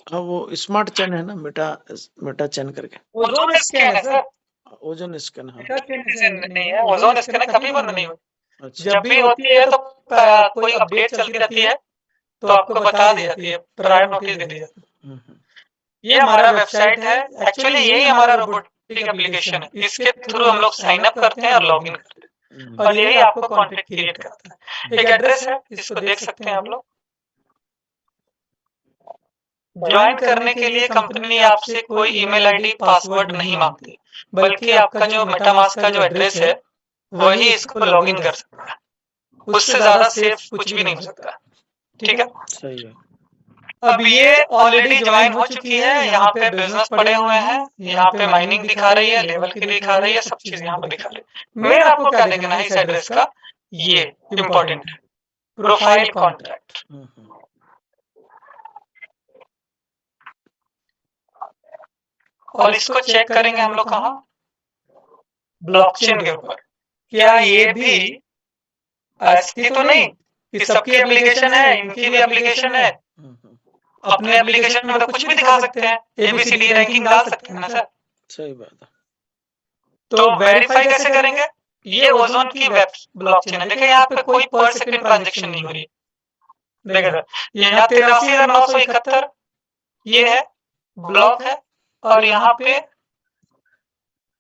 हाँ, वो स्मार्ट चैन है ना, मेटा चैन करके। ओजोन स्कैन है सर, ओजोन स्कैन, हाँ। मेटा चैन नहीं है, ओजोन स्कैन कभी बंद नहीं होती। अच्छा। जब भी होती है तो कोई अपडेट चलती रहती है तो आपको बता दी जाती है, प्रायर नोटिस दे दी जाती है। ये हमारा वेबसाइट है, एक्चुअली यही हमारा रोबोटिक एप्लीकेशन है, इसके थ्रू हम लोग साइन अप करते हैं और लॉग इन करते हैं, और यही आपको कॉन्टेक्ट क्रिएट करता है। एक एड्रेस है, इसको देख सकते हैं आप लोग। ज्वाइन करने के लिए कंपनी आपसे कोई ईमेल आईडी पासवर्ड नहीं मांगती, बल्कि आपका जो मेटामास्क का जो एड्रेस है वही इसको लॉगिन कर सकता है, उससे ज्यादा सेफ कुछ भी नहीं हो सकता, ठीक है? सही है। अब ये ऑलरेडी ज्वाइन हो चुकी है, यहाँ पे बिजनेस पड़े हुए हैं, यहाँ पे माइनिंग दिखा रही है, लेवल की दिखा रही है, सब चीज यहाँ पे दिखा रही है। मेन आपको क्या देखना है इस एड्रेस का, ये इम्पोर्टेंट है, प्रोफाइल कॉन्ट्रैक्ट। और इसको चेक करेंगे हम लोग कहाँ, ब्लॉकचेन के ऊपर। क्या ये भी ऐसी तो नहीं कि सबकी एप्लीकेशन है, इनकी भी एप्लीकेशन है, अपने एप्लीकेशन में तो कुछ भी दिखा सकते हैं, ABCD रैंकिंग डाल सकते हैं ना सर। सही बात है। तो वेरीफाई कैसे करेंगे? ये ओजोन की वेब ब्लॉकचेन है, देखिए यहाँ पे कोई पर सेकंड ट्रांजैक्शन नहीं हो रही, देखिए सर यहाँ 83,971 ये है ब्लॉक है, और यहाँ पे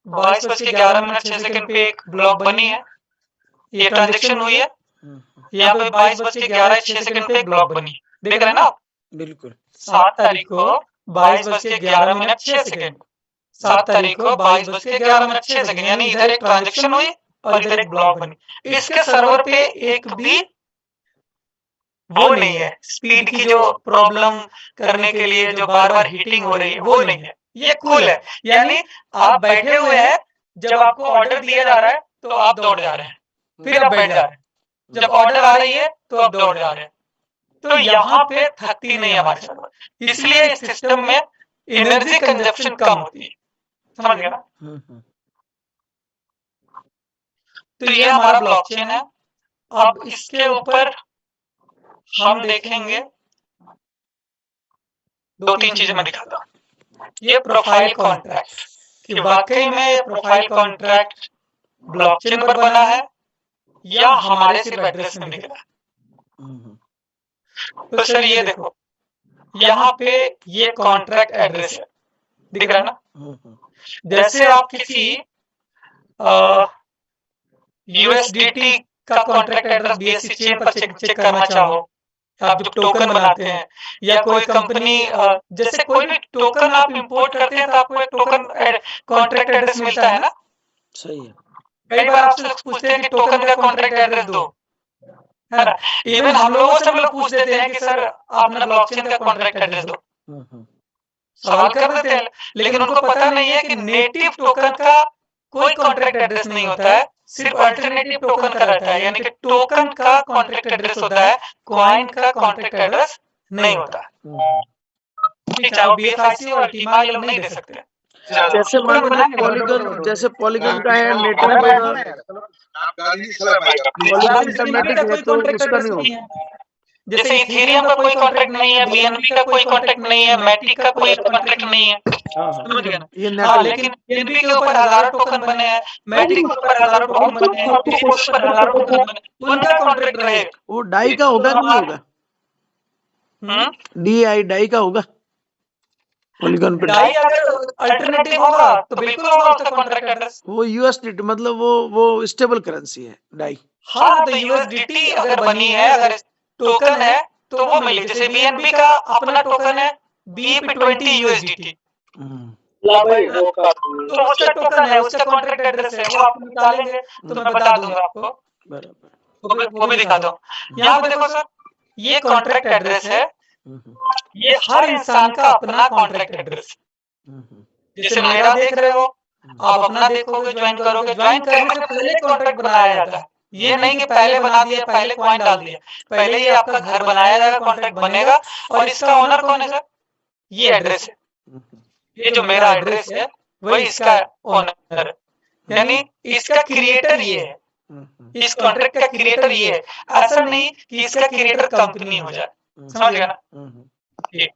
22:11 पे एक ब्लॉक बनी है, ये ट्रांजैक्शन हुई है, यहाँ पे 22:11 पे एक ब्लॉक बनी, देख रहे हैं ना आप? बिल्कुल। 7 तारीख को 22:11 7 तारीख को 22:11 यानी इधर एक ट्रांजैक्शन हुई और इधर एक ब्लॉक बनी। इसके सर्वर पे एक भी वो नहीं है, स्पीड की जो प्रॉब्लम करने के लिए जो बार बार हीटिंग हो रही है वो नहीं है, ये कूल है। यानी आप बैठे हुए हैं, जब आपको ऑर्डर दिया जा रहा है तो आप दौड़ जा रहे हैं, फिर आप बैठ जा रहे हैं, जब ऑर्डर आ रही है तो आप दौड़ जा रहे हैं। तो यहाँ पे थकती नहीं हमारे सर्वर, इसलिए इस सिस्टम में एनर्जी कंजप्शन कम होती है, समझ गया ना? तो ये हमारा ब्लॉकचेन है। अब इसके ऊपर हम देखेंगे 2-3 चीजें मैं दिखाता हूँ। ये प्रोफाइल कॉन्ट्रैक्ट, कि वाकई में ये प्रोफाइल कॉन्ट्रैक्ट ब्लॉकचेन पर बना है या हमारे सिर्फ एड्रेस में दिख रहा है। तो सर ये देखो, यहाँ पे ये कॉन्ट्रैक्ट एड्रेस है, दिख रहा है ना? जैसे आप किसी USDT का कॉन्ट्रैक्ट एड्रेस BSC चेन पर चेक करना चाहो, आप जब टोकन बनाते हैं, या कोई कंपनी जैसे कोई भी टोकन आप इंपोर्ट करते हैं तो आपको एक टोकन कॉन्ट्रैक्ट एड्रेस मिलता है ना? सही है। कई बार आपसे लोग पूछते हैं कि टोकन का कॉन्ट्रैक्ट एड्रेस दो, है ना? इवन हम लोगों से लोग पूछ देते हैं कि सर अपना ब्लॉकचेन का कॉन्ट्रैक्ट एड्रेस दो, सवाल कर देते हैं, लेकिन उनको पता नहीं है कि नेटिव टोकन का कोई कॉन्ट्रैक्ट एड्रेस नहीं होता है, सिर्फ अल्टरनेटिव टोकन का रहता है, यानी कि टोकन का कॉन्ट्रैक्ट एड्रेस होता है, कॉइन का कॉन्ट्रैक्ट एड्रेस नहीं होता। ठीक है, BFIC और अल्टीमा ये लोग नहीं दे सकते। जैसे मान लो पॉलीगन, जैसे पॉलीगन का है, नेटवर्क सिस्टमैटिक है तो उसका नहीं होगा। जैसे इथेरियम का कोई कॉन्ट्रैक्ट नहीं है, BNB का कोई कॉन्ट्रैक्ट नहीं है, मैटिक का कोई कॉन्ट्रैक्ट नहीं है, समझ गए ना? हाँ, लेकिन BNB के ऊपर हजारों टोकन बने हैं, मैटिक के ऊपर हजारों टोकन बने हैं, इथेरियम के ऊपर हजारों टोकन बने हैं, उनका कॉन्ट्रैक्ट रहेगा। वो डाई का होगा कि नहीं होगा? DI डाई का होगा पॉलीगन पे। डाई अगर अल्टरनेटिव होगा तो बिल्कुल होगा उसका कॉन्ट्रैक्ट एड्रेस। वो USDT मतलब वो स्टेबल करेंसी है डाई। हाँ, तो USDT अगर बनी है, अगर टोकन है तो वो मिले। जैसे BNB का अपना टोकन है BEP20 USDT, तो उसका टोकन है, उसका कॉन्ट्रैक्ट एड्रेस है, वो आप निकालेंगे तो मैं बता दूंगा आपको, बराबर। वो भी दिखाता हूँ। यहाँ पे देखो सर, ये कॉन्ट्रैक्ट एड्रेस है, हम्म, ये हर इंसान का अपना कॉन्ट्रैक्ट एड्रेस। हम्म, जैसे मेरा देख रहे हो, आप अपना देखोगे, ज्वाइन करोगे, ज्वाइन करने से पहले कॉन्ट्रैक्ट बनाया जाता है। ये नहीं कि पहले बना दिया, पहले कॉइन डाल दिया। पहले ये आपका घर बनाया जाएगा, कॉन्ट्रैक्ट बनेगा, और इसका ओनर कौन है सर? ये एड्रेस है, ये जो मेरा एड्रेस है वही इसका ओनर है, यानी इसका क्रिएटर ये है, इस कॉन्ट्रैक्ट का क्रिएटर ये है। ऐसा नहीं कि इसका क्रिएटर कंपनी हो जाए, समझ गया ना? ये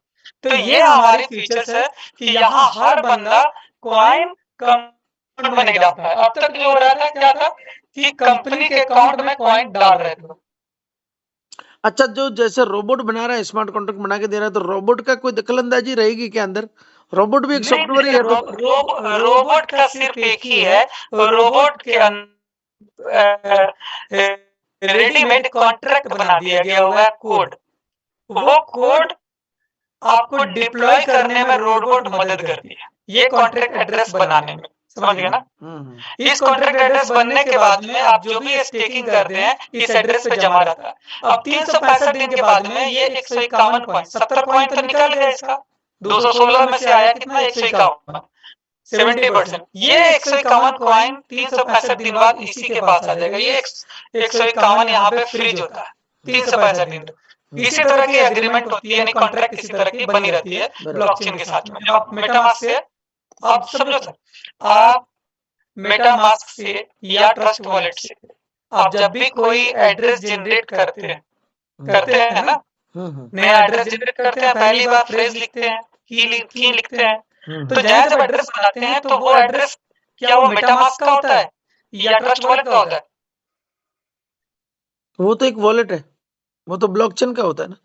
तो ये हमारी फीचर्स है कि यहाँ हर बंदा कॉइन अकाउंट में नहीं डालता है। अब तक जो हो रहा था क्या था कि कंपनी के अकाउंट में कॉइन डाल रहे थे। अच्छा, जो जैसे रोबोट बना रहा है, स्मार्ट कॉन्ट्रैक्ट बना के दे रहा है, तो रोबोट का कोई दखलंदाजी रहेगी क्या अंदर? रोबोट भी एक सॉफ्टवेयर ही है तो रोबोट का सिर्फ एक ही है, रोबोट के रेडीमेड कॉन्ट्रैक्ट बना दिया गया हुआ है कोड। वो कोड आपको डिप्लॉय करने में रोबोट मदद करती है, ये कॉन्ट्रैक्ट एड्रेस बनाने में, समझ गए ना? इस कॉन्ट्रैक्ट एड्रेस बनने के बाद में आप जो भी स्टेकिंग करते हैं इस एड्रेस पे जमा रहता है। अब 365 दिन के बाद में ये 151 कॉइन, 70 कॉइन तो निकल गया इसका, 216 में से आया कितना? 151, 70%। ये 151 कॉइन 365 दिन बाद इसी के पास आ जाएगा। ये 151 यहाँ पे फ्रीज होता है 365 दिन तक। इसी तरह की एग्रीमेंट होती है, यानी कॉन्ट्रैक्ट इसी तरह की बनी रहती है ब्लॉकचेन के साथ में। आप मेटामास्क से, आप समझो सर, आप मेटामास्क से या ट्रस्ट वॉलेट से आप जब भी कोई एड्रेस जनरेट करते हैं ना, नया एड्रेस जनरेट करते हैं, पहली बार फ्रेज लिखते हैं, की लिखते हैं, तो जब एड्रेस बनाते हैं तो वो एड्रेस क्या वो मेटामास्क का होता है या ट्रस्ट वॉलेट का होता है? वो तो एक वॉलेट है, वो तो ब्लॉकचेन का होता है ना।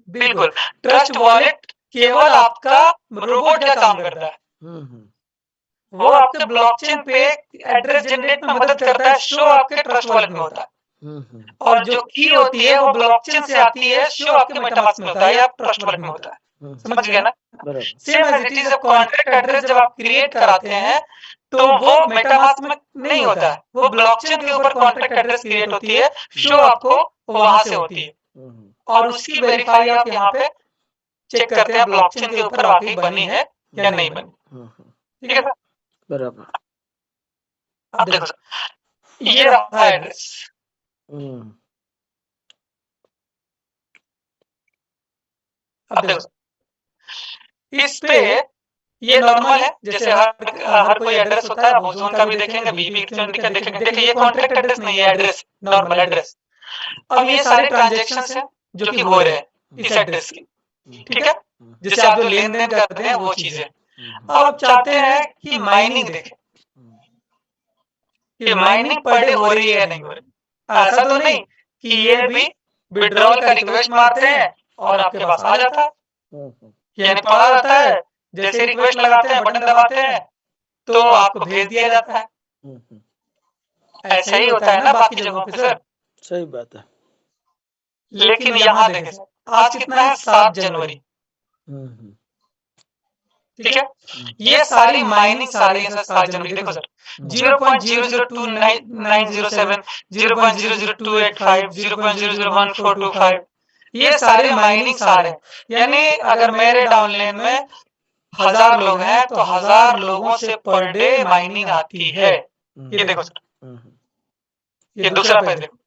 बिल्कुल, ट्रस्ट वॉलेट केवल आपका रोबोट का काम करता है, वो आपके ब्लॉकचेन पे एड्रेस जनरेट में मदद करता है, शो आपके ट्रस्ट वॉलेट में होता है। और जो की होती है वो ब्लॉकचेन से आती है, शो आपके मेटामास्क में होता है या ट्रस्ट वॉलेट में होता है, समझ गए ना? Same as it is contract address जब आप क्रिएट कराते हैं तो वो मेटामास्क में नहीं होता है, वो ब्लॉकचेन के ऊपर कॉन्ट्रैक्ट एड्रेस क्रिएट होती है, शो आपको वहां से होती है, और उसकी वेरीफाई आप यहाँ पे चेक करते हैं ब्लॉकचेन के ऊपर वाकई बनी है या नहीं बनी। ठीक है सर? बराबर। अब देखो सर, ये रहा एड्रेस, अब देखो इस पे ये नॉर्मल है, जैसे हर कोई एड्रेस होता है, आप जोन का भी देखेंगे, बीबी का देखेंगे। देखिए ये कॉन्ट्रैक्ट एड्रेस नहीं है, एड्रेस नॉर्मल एड्रेस। अब ये सारे ट्रांजैक्शंस हैं जो कि हो रहे हैं इस एड्रेस की, ठीक है, जैसे आप जो लेन देन करते हैं वो चीजें। अब आप चाहते हैं कि माइनिंग देखें कि माइनिंग पर डे हो रही है या नहीं हो रही। ऐसा तो नहीं कि ये भी विड्रॉल का रिक्वेस्ट मारते हैं और आपके पास आ जाता है, यानी पड़ा रहता है, जैसे रिक्वेस्ट लगाते हैं, बटन दबाते हैं तो आपको भेज दिया जाता है। ऐसा ही होता है ना बाकी जगहों पे सर। सही बात है। लेकिन यहाँ देखें सर, आज कितना है? 7 जनवरी, ठीक है। ये सारी माइनिंग सारी है सर 7 जनवरी। देखो सर 0.002907, 0.00285, 0.00125, ये सारे माइनिंग सारे, यानी अगर मेरे डाउनलाइन में 1000 लोग हैं तो 1000 लोगों से पर डे माइनिंग आती है। ये देखो सर, ये दूसरा पेज देखो,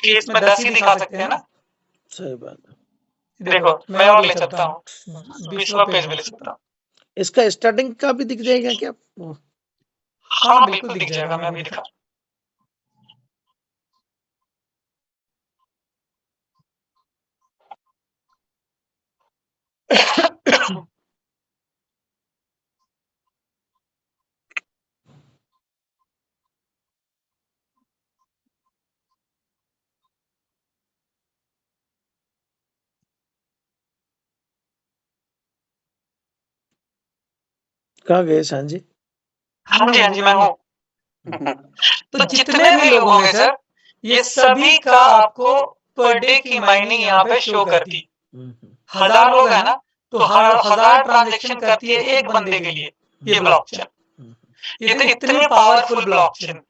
इसमें 10 ही दिखा सकते हैं ना। सही बात है। देखो मैं और ले सकता हूँ, 20वां पेज में ले सकता हूँ। इसका स्टार्टिंग का भी दिख जाएगा क्या? हाँ बिल्कुल दिख जाएगा, मैं भी दिखा। कहाँ गए सांझी? हाँ जी मैं हूँ। तो जितने भी लोग होंगे सर, ये सभी का आपको पर डे की माइनिंग यहाँ पे शो करती। 1000 लोग है ना, तो 1000 ट्रांजैक्शन करती है एक बंदे के लिए ये ब्लॉकचेन। ये तो इतनी पावरफुल ब्लॉकचेन,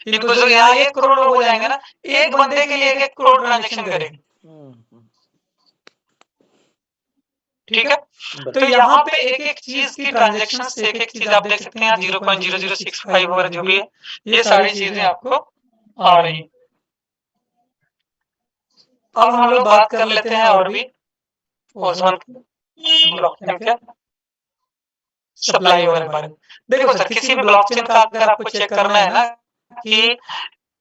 इनको जो यहाँ 1 करोड़ लोग हो जाएंगे ना, एक बंदे के लिए 1 करोड़ ट्रांजेक्शन करेगी। ठीक है, तो यहाँ पे एक एक चीज की ट्रांजेक्शन, एक एक चीज आप देख सकते हैं, 0.0065 वगैरह जो भी है, ये सारी चीजें आपको आ रही है। अब हम लोग बात कर लेते हैं और भी ओजोन ब्लॉकचेन के सप्लाई वगैरह के बारे में। देखो सर, किसी भी ब्लॉकचेन का अगर आपको चेक करना है ना कि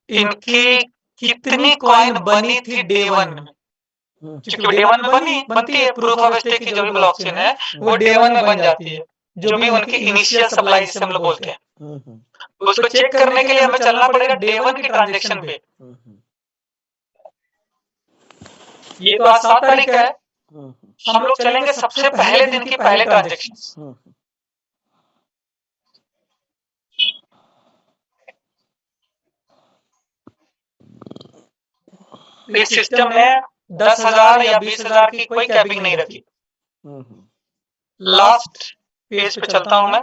इनकी कितनी कॉइन बनी थी डे 1 में, क्योंकि डे 1 में बनती है प्रूफ ऑफ स्टेक की जो भी ब्लॉकचेन है वो डे 1 में बन जाती है, जो भी उनकी इनिशियल सप्लाई जिसे हम लोग बोलते हैं। उसको चेक करने के लिए हमें चलना पड़ेगा डे 1 की ट्रांजेक्शन पे। ये तो आज 7 तारीख है, हम लोग चलेंगे सबसे पहले दिन की पहले ट्रांजेक्शन। इस सिस्टम में 10,000 या 20,000 की कोई कैपिंग नहीं रखी। लास्ट पेज पे चलता हूं मैं।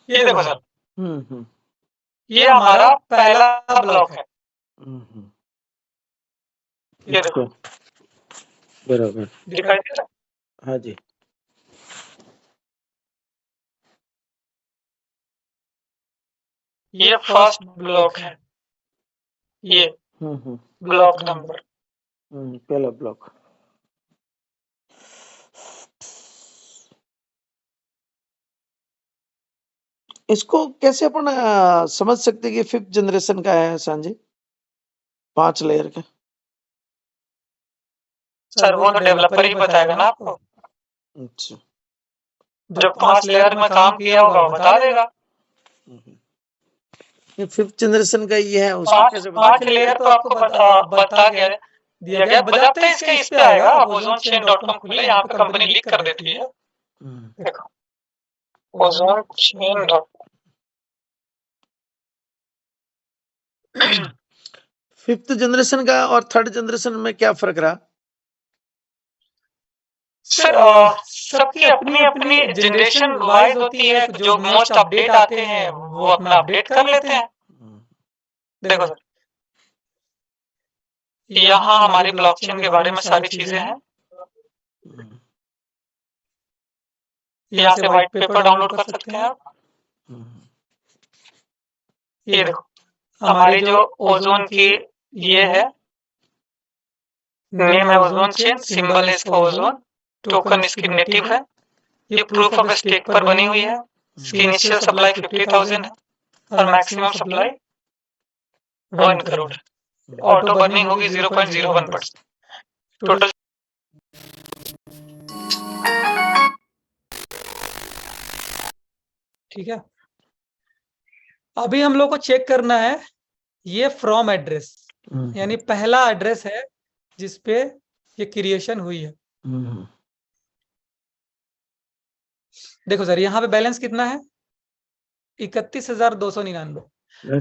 ये देखो सर, ये हमारा पहला ब्लॉक है। ये देखो बराबर, दिखाई दे रहा है? हाँ जी। ये फर्स्ट ब्लॉक है, ये ब्लॉक नंबर। पहला ब्लॉक। इसको कैसे अपन समझ सकते हैं कि 5th जनरेशन का है सांजी, 5 लेयर का? सर वो तो डेवलपर ही बताएगा ना आपको। अच्छा, जब 5 लेयर में काम किया होगा वो बता देगा। ये 5th जनरेशन का ये है, उसको कैसे 5 लेयर तो आपको बता दिया गया। बजाते हैं इसके इस पे आएगा, आप ozonchain.com खुले, यहाँ पे कंपनी लीक कर देती है। देखो ozonchain.com। 5th जनरेशन का और 3rd जनरेशन में क्या फर्क रहा? सर सबकी अपनी अपनी जनरेशन वाइज होती है, जो मोस्ट अपडेट आते हैं वो अपना अपडेट कर लेते हैं। देखो सर, यहाँ हमारी ब्लॉकचेन के बारे में सारी चीजें हैं। यहाँ से व्हाइट पेपर डाउनलोड कर सकते हैं आप। ये देखो हमारी जो ओजोन की ये है, नेम है ओजोनचेन, सिंबल है इसका ओजोन, टोकन इसकी नेटिव है, ये प्रूफ ऑफ स्टेक पर बनी हुई है। इसकी इनिशियल सप्लाई 50,000 है और maximum supply 1 crore. Auto burning होगी 0.01%। टोटल ठीक है। अभी हम लोग को चेक करना है ये फ्रॉम एड्रेस, यानी पहला एड्रेस है जिसपे ये क्रिएशन हुई है। देखो सर, यहाँ पे बैलेंस कितना है? 31,299।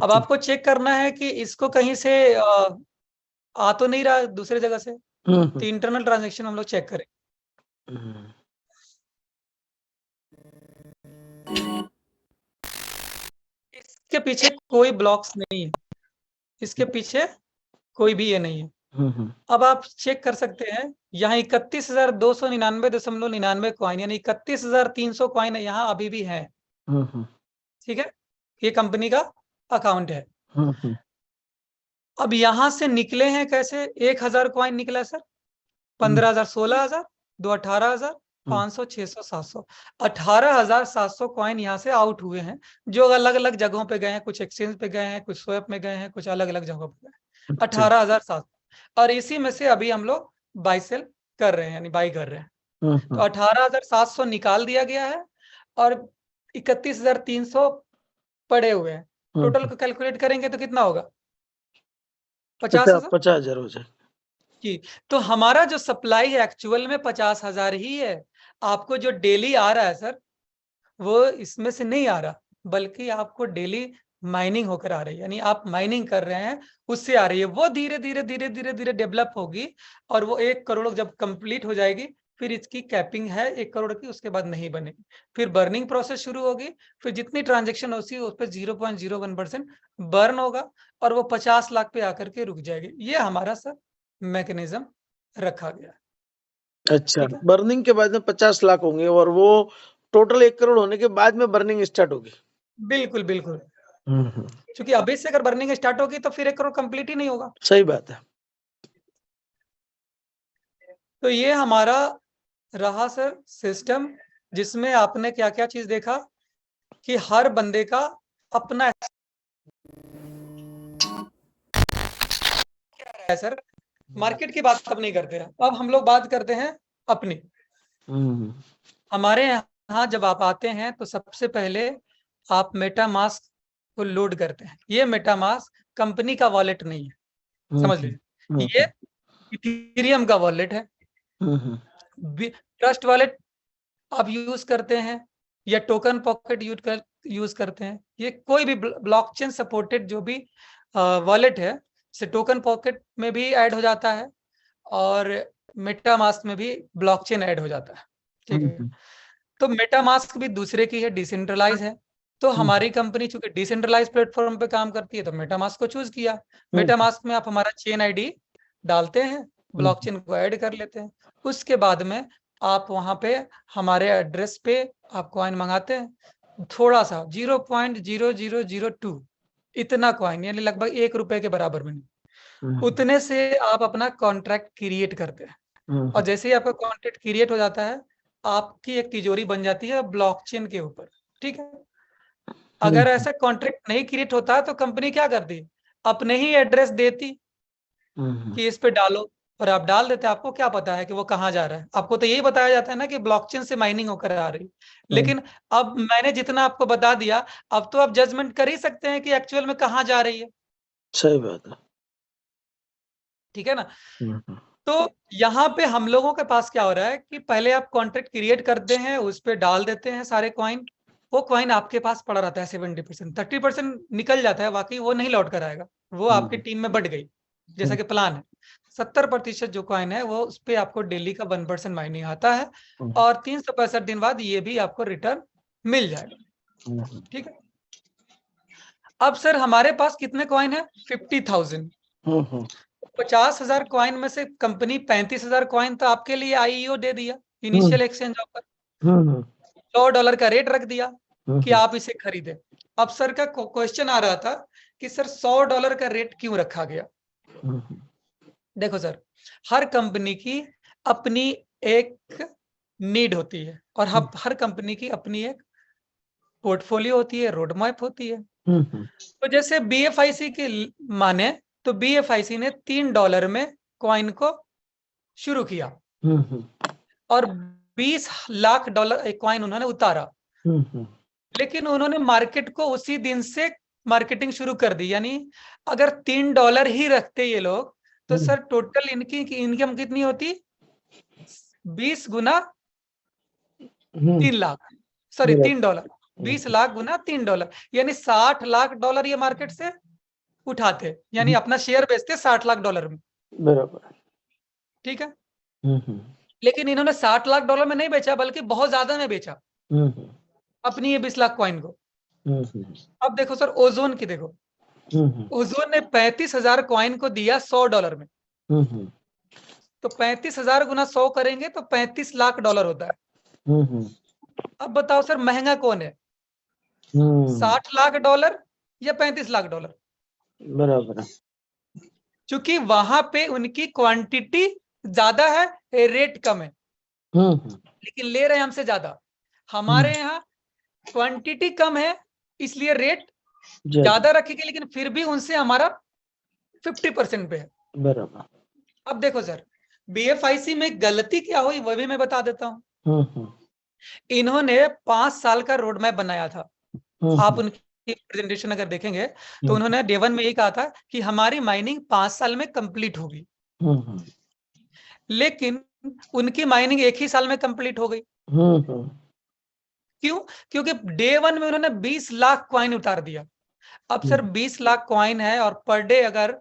अब आपको चेक करना है कि इसको कहीं से आ तो नहीं रहा दूसरे जगह से, तो इंटरनल ट्रांजैक्शन हम लोग चेक करें। इसके पीछे कोई ब्लॉक्स नहीं है, इसके पीछे कोई भी ये नहीं है। अब आप चेक कर सकते हैं, यहाँ 31,299.99 कॉइन, यानी 31,300 कॉइन यहाँ अभी भी है। ठीक है, ये कंपनी का अकाउंट है। अब यहाँ से निकले हैं कैसे? 1,000 कॉइन निकला सर, 15,000, 16,000, 2 18,000, 500, 600, 700, 18,700 कॉइन यहाँ से आउट हुए हैं, जो अलग अलग जगहों पे गए हैं। कुछ एक्सचेंज पे गए हैं, कुछ स्वैप में गए हैं, कुछ अलग अलग जगहों पे गए हैं। 18,700। और इसी में से अभी हम लोग बाई सेल कर रहे हैं, यानी बाई कर रहे हैं। तो हम्म, 18,700 निकाल दिया गया है और 31,300 पड़े हुए हैं। टोटल को कैलकुलेट करेंगे तो कितना होगा? 50,000 50,000 हो जाए। जी। तो हमारा जो सप्लाई है एक्चुअल में 50,000 ही है। आपको जो डेली आ रहा है सर, वो इसमें से नहीं आ रहा, बल्कि आपको डेली माइनिंग होकर आ रही है, यानी आप माइनिंग कर रहे हैं उससे आ रही है। वो धीरे धीरे धीरे धीरे धीरे डेवलप होगी और वो 1 करोड़ जब कंप्लीट हो जाएगी, फिर इसकी कैपिंग है 1 करोड़ की, उसके बाद नहीं बनेगी। फिर बर्निंग प्रोसेस शुरू होगी, फिर जितनी ट्रांजेक्शन होती है उस पर 0.01% बर्न होगा और वो 50 लाख पे आकर के रुक जाएगी। ये हमारा सर मैकेनिज्म रखा गया है। अच्छा, ठीक है, बर्निंग के बाद में 50 लाख होंगे और वो टोटल 1 करोड़ होने के बाद में बर्निंग स्टार्ट होगी। बिल्कुल बिल्कुल। हम्म, क्योंकि अभी से अगर बर्निंग स्टार्ट होगी तो फिर 1 करोड़ कंप्लीट ही नहीं होगा। सही बात है। तो ये हमारा रहा सर सिस्टम, जिसमें आपने क्या क्या चीज देखा कि हर बंदे का अपना क्या है सर। मार्केट की बात अब नहीं करते हैं, अब हम लोग बात करते हैं अपनी। हम्म, हमारे यहाँ जब आप आते हैं तो सबसे पहले आप मेटामास्क को लोड करते हैं। ये मेटामास्क कंपनी का वॉलेट नहीं है, समझ लीजिए, ये इथेरियम का वॉलेट है। ट्रस्ट वॉलेट आप यूज करते हैं या टोकन पॉकेट यूज करते हैं, ये कोई भी ब्लॉकचेन सपोर्टेड जो भी वॉलेट है, से टोकन पॉकेट में भी ऐड हो जाता है और मेटामास्क में भी ब्लॉकचेन ऐड हो जाता है। ठीक है, तो मेटामास्क भी दूसरे की है, डिसेंट्रलाइज है। तो हमारी कंपनी चूंकि डिसेंट्रलाइज प्लेटफॉर्म पे काम करती है तो मेटामास्क को चूज किया। मेटामास्क में आप हमारा चेन आईडी डालते हैं, ब्लॉकचेन को ऐड कर लेते हैं, उसके बाद में आप वहां पे हमारे एड्रेस पे आप कॉइन मंगाते हैं, थोड़ा सा 0.0002 इतना कॉइन, यानी लगभग 1 रुपए के बराबर में नहीं, उतने से आप अपना कॉन्ट्रैक्ट क्रिएट करते हैं। और जैसे ही आपका कॉन्ट्रैक्ट क्रिएट हो जाता है, आपकी एक तिजोरी बन जाती है ब्लॉकचेन के ऊपर। ठीक है, अगर ऐसा कॉन्ट्रैक्ट नहीं क्रिएट होता तो कंपनी क्या करती, अपने ही एड्रेस देती कि इस पे डालो, और आप डाल देते। आपको क्या पता है कि वो कहाँ जा रहा है? आपको तो यही बताया जाता है ना कि ब्लॉकचेन से माइनिंग होकर आ रही। लेकिन अब मैंने जितना आपको बता दिया, अब तो आप जजमेंट कर ही सकते हैं कि एक्चुअल में कहाँ जा रही है। सही बात है। ठीक है ना। तो यहाँ पे हम लोगों के पास क्या हो रहा है कि पहले आप कॉन्ट्रैक्ट क्रिएट करते हैं, उस पर डाल देते हैं सारे कॉइन, वो कॉइन आपके पास पड़ा रहता है 70%, 30% निकल जाता है, बाकी वो नहीं लौट कर आएगा, वो आपकी टीम में बढ़ गई जैसा कि प्लान है। 70% जो कॉइन है वो उस पर आपको डेली का 1% माइनिंग आता है और 365 दिन बाद ये भी आपको रिटर्न मिल जाएगा। ठीक है, अब सर हमारे पास कितने कॉइन है? 50,000। 50,000 कॉइन में से कंपनी 35,000 कॉइन तो आपके लिए आईईओ दे दिया, इनिशियल एक्सचेंज ऑफर, $100 का रेट रख दिया कि आप इसे खरीदें। अब सर का क्वेश्चन आ रहा था कि सर $100 का रेट क्यों रखा गया? देखो सर, हर कंपनी की अपनी एक नीड होती है और हर कंपनी की अपनी एक पोर्टफोलियो होती है, रोड मैप होती है। तो जैसे बीएफआईसी की माने तो बीएफआईसी ने $3 में कॉइन को शुरू किया और 20 लाख डॉलर कॉइन उन्होंने उतारा, लेकिन उन्होंने मार्केट को उसी दिन से मार्केटिंग शुरू कर दी। यानी अगर $3 ही रखते ये लोग तो सर टोटल इनकी इनकम कितनी होती? 20 गुना 3 लाख, सॉरी $3, 20 लाख गुना $3, यानी $60 लाख ये मार्केट से उठाते, यानी अपना शेयर बेचते $60 लाख में। बराबर। ठीक है, लेकिन इन्होंने $60 लाख में नहीं बेचा, बल्कि बहुत ज्यादा में बेचा अपनी ये 20 लाख कॉइन को। अब देखो सर ओजोन की, देखो ओजोन ने 35,000 कॉइन को दिया $100 में, तो 35,000 गुना 100 करेंगे तो $35 लाख होता है। अब बताओ सर महंगा कौन है, $60 लाख या $35 लाख? बराबर। क्योंकि वहां पे उनकी क्वांटिटी ज्यादा है, रेट कम है, लेकिन ले रहे हैं हमसे ज्यादा। हमारे यहाँ क्वांटिटी कम है इसलिए रेट ज्यादा रखेंगे, लेकिन फिर भी उनसे हमारा 50% पे है। बराबर। अब देखो सर, BFIC में गलती क्या हुई वो भी मैं बता देता हूँ। हम्म, इन्होंने 5 साल का रोड मैप बनाया था। आप हम्म, उनकी प्रेजेंटेशन अगर देखेंगे तो उन्होंने डे 1 में यही कहा था कि हमारी माइनिंग 5 साल में कंप्लीट होगी, हम्म, लेकिन उनकी माइनिंग 1 ही साल में कंप्लीट हो गई। हम्म, क्यों? क्योंकि डे 1 में उन्होंने 20 लाख कॉइन उतार दिया। अब सर 20 लाख कॉइन है और पर डे अगर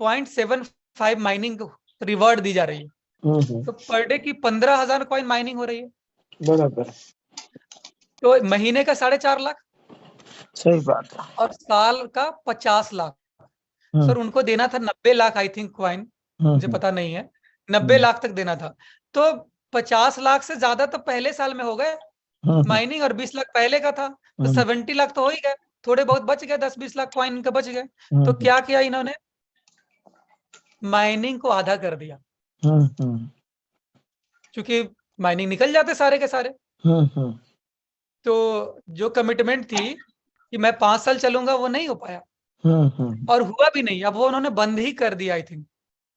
0.75 माइनिंग रिवॉर्ड दी जा रही है तो पर डे की 15,000 कॉइन माइनिंग हो रही है, बराबर, तो महीने का 4.5 लाख सही बात है। और साल का 50 लाख। सर उनको देना था 90 लाख आई थिंक कॉइन, मुझे पता नहीं है, 90 लाख तक देना था। तो 50 लाख से ज्यादा तो पहले साल में हो गए माइनिंग, और 20 लाख पहले का था तो 70 लाख तो हो ही गए, थोड़े बहुत बच गए, 10-20 लाख कॉइन इनके बच गए। तो क्या किया इन्होंने, माइनिंग को आधा कर दिया, क्योंकि माइनिंग निकल जाते सारे के सारे। तो जो कमिटमेंट थी कि मैं 5 साल चलूंगा वो नहीं हो पाया और हुआ भी नहीं। अब वो उन्होंने बंद ही कर दिया आई थिंक।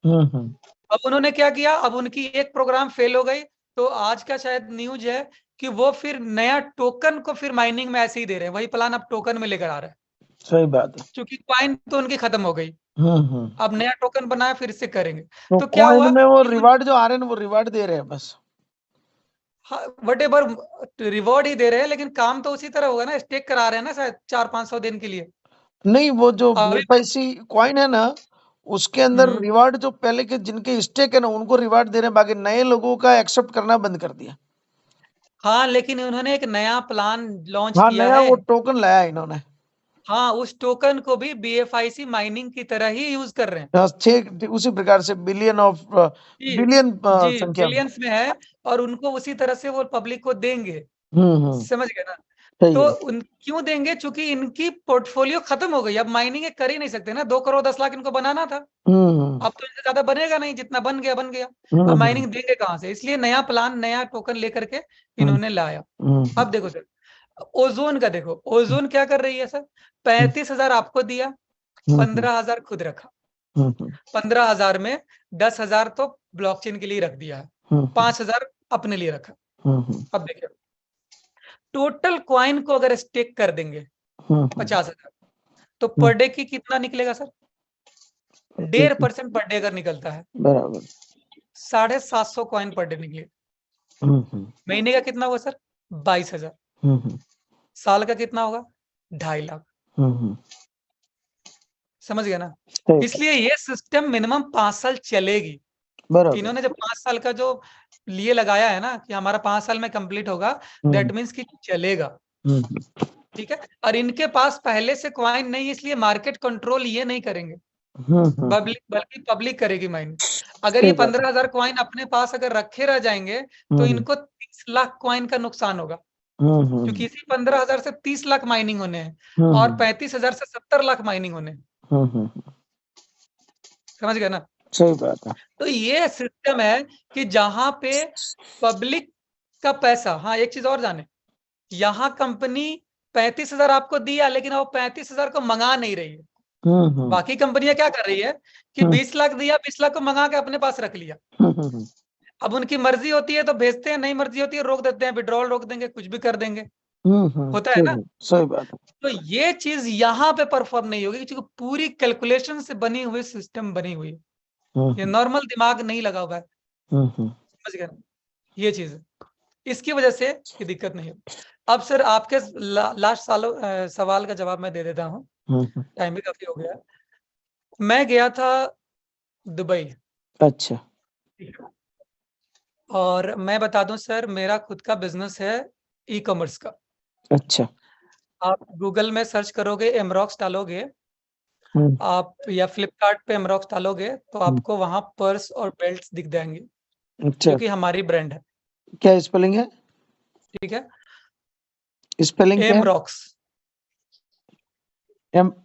अब उन्होंने क्या किया, अब उनकी एक प्रोग्राम फेल हो गई, तो आज का शायद न्यूज है कि वो फिर नया टोकन को फिर माइनिंग में ऐसे ही दे रहे हैं, वही प्लान अब टोकन में लेकर आ रहे हैं, सही बात है। क्योंकि कॉइन तो उनकी खत्म हो गई। अब नया टोकन बनाया फिर से करेंगे। तो तो क्या हुआ कॉइन में वो रिवार्ड जो आ रहे हैं वो रिवार्ड दे रहे हैं बस। वट एवर रिवॉर्ड ही दे रहे हैं, लेकिन काम तो उसी तरह होगा ना, स्टेक करा रहे हैं ना शायद 400-500 दिन के लिए। नहीं, वो जो अभी BFIC कॉइन है ना, उसके अंदर हम्म, रिवार्ड जो पहले के जिनके स्टेक है ना उनको रिवार्ड दे रहे हैं, बाकी नए लोगों का एक्सेप्ट करना बंद कर दिया। हाँ, लेकिन उन्होंने एक नया प्लान लॉन्च हाँ, किया नया है। वो टोकन लाया इन्होंने। हाँ, उस टोकन को भी BFIC माइनिंग की तरह ही यूज कर रहे हैं। उसी प्रकार से जी बिलियन जी, संख्या में। बिलियंस में है और उनको उसी तरह से वो पब्लिक को देंगे। हम्म, समझ गए ना? सही तो है। उन क्यों देंगे, चूंकि इनकी पोर्टफोलियो खत्म हो गई, अब माइनिंग कर ही नहीं सकते ना। 2 करोड़ 10 लाख इनको बनाना था, हम्म, अब तो इनसे ज्यादा बनेगा नहीं, जितना बन गया बन गया। अब हम्म, माइनिंग देंगे कहाँ से, इसलिए नया प्लान नया टोकन लेकर के हम्म, इन्होंने लाया। हम्म, अब देखो सर, ओजोन का देखो, ओजोन क्या कर रही है सर, 35,000 आपको दिया, 15,000 खुद रखा। 15,000 में 10,000 तो ब्लॉकचेन के लिए रख दिया है, 5,000 अपने लिए रखा। अब देखिए, टोटल कॉइन को अगर स्टेक कर देंगे 50,000, तो पर डे की कितना निकलेगा सर, 1.5% पर डे अगर निकलता है, बराबर। 750 कॉइन पर डे निकले। महीने का कितना होगा सर, 22,000। साल का कितना होगा, 2.5 लाख। समझ गया ना? इसलिए ये सिस्टम मिनिमम 5 साल चलेगी। बराबर। इन्होंने जब 5 साल का जो लिए लगाया है ना कि हमारा 5 साल में कंप्लीट होगा, दैट मीन्स कि चलेगा। ठीक है, और इनके पास पहले से कॉइन नहीं है, इसलिए मार्केट कंट्रोल ये नहीं करेंगे, बल्कि पब्लिक करेगी माइनिंग। अगर ये 15,000 कॉइन अपने पास अगर रखे रह जाएंगे तो इनको 30 लाख कॉइन का नुकसान होगा, क्योंकि इसी 15,000 से 30 लाख माइनिंग होने हैं और 35,000 से 70 लाख माइनिंग होने हैं। समझ गए ना? सही बात है। तो ये सिस्टम है कि जहां पे पब्लिक का पैसा, हाँ एक चीज और जाने, यहाँ कंपनी 35,000 आपको दिया, लेकिन वो 35,000 को मंगा नहीं रही है। बाकी कंपनियां क्या कर रही है कि 20 लाख दिया, 20 लाख को मंगा के अपने पास रख लिया। अब उनकी मर्जी होती है तो भेजते हैं, नहीं मर्जी होती है रोक देते हैं, विड्रॉल रोक देंगे, कुछ भी कर देंगे, होता है ना? सही बात है। तो ये चीज यहाँ पे परफॉर्म नहीं होगी, क्योंकि पूरी कैलकुलेशन से बनी हुई सिस्टम बनी हुई है, ये नॉर्मल दिमाग नहीं लगा हुआ है। समझ गए? ये चीज है, इसकी वजह से ये दिक्कत नहीं है। अब सर आपके लास्ट सवाल का जवाब मैं दे देता हूँ, टाइम भी काफी हो गया है। मैं गया था दुबई, अच्छा। और मैं बता दूं सर, मेरा खुद का बिजनेस है ई कॉमर्स का। अच्छा। आप गूगल में सर्च करोगे, एमरॉक्स डालोगे आप, या फ्लिपकार्ट पे एमरॉक्स डालोगे, तो आपको वहां पर्स और बेल्ट्स दिख जाएंगे, अच्छा, जो कि हमारी ब्रांड है। क्या स्पेलिंग है? ठीक है, स्पेलिंग क्या है? एमरॉक्स,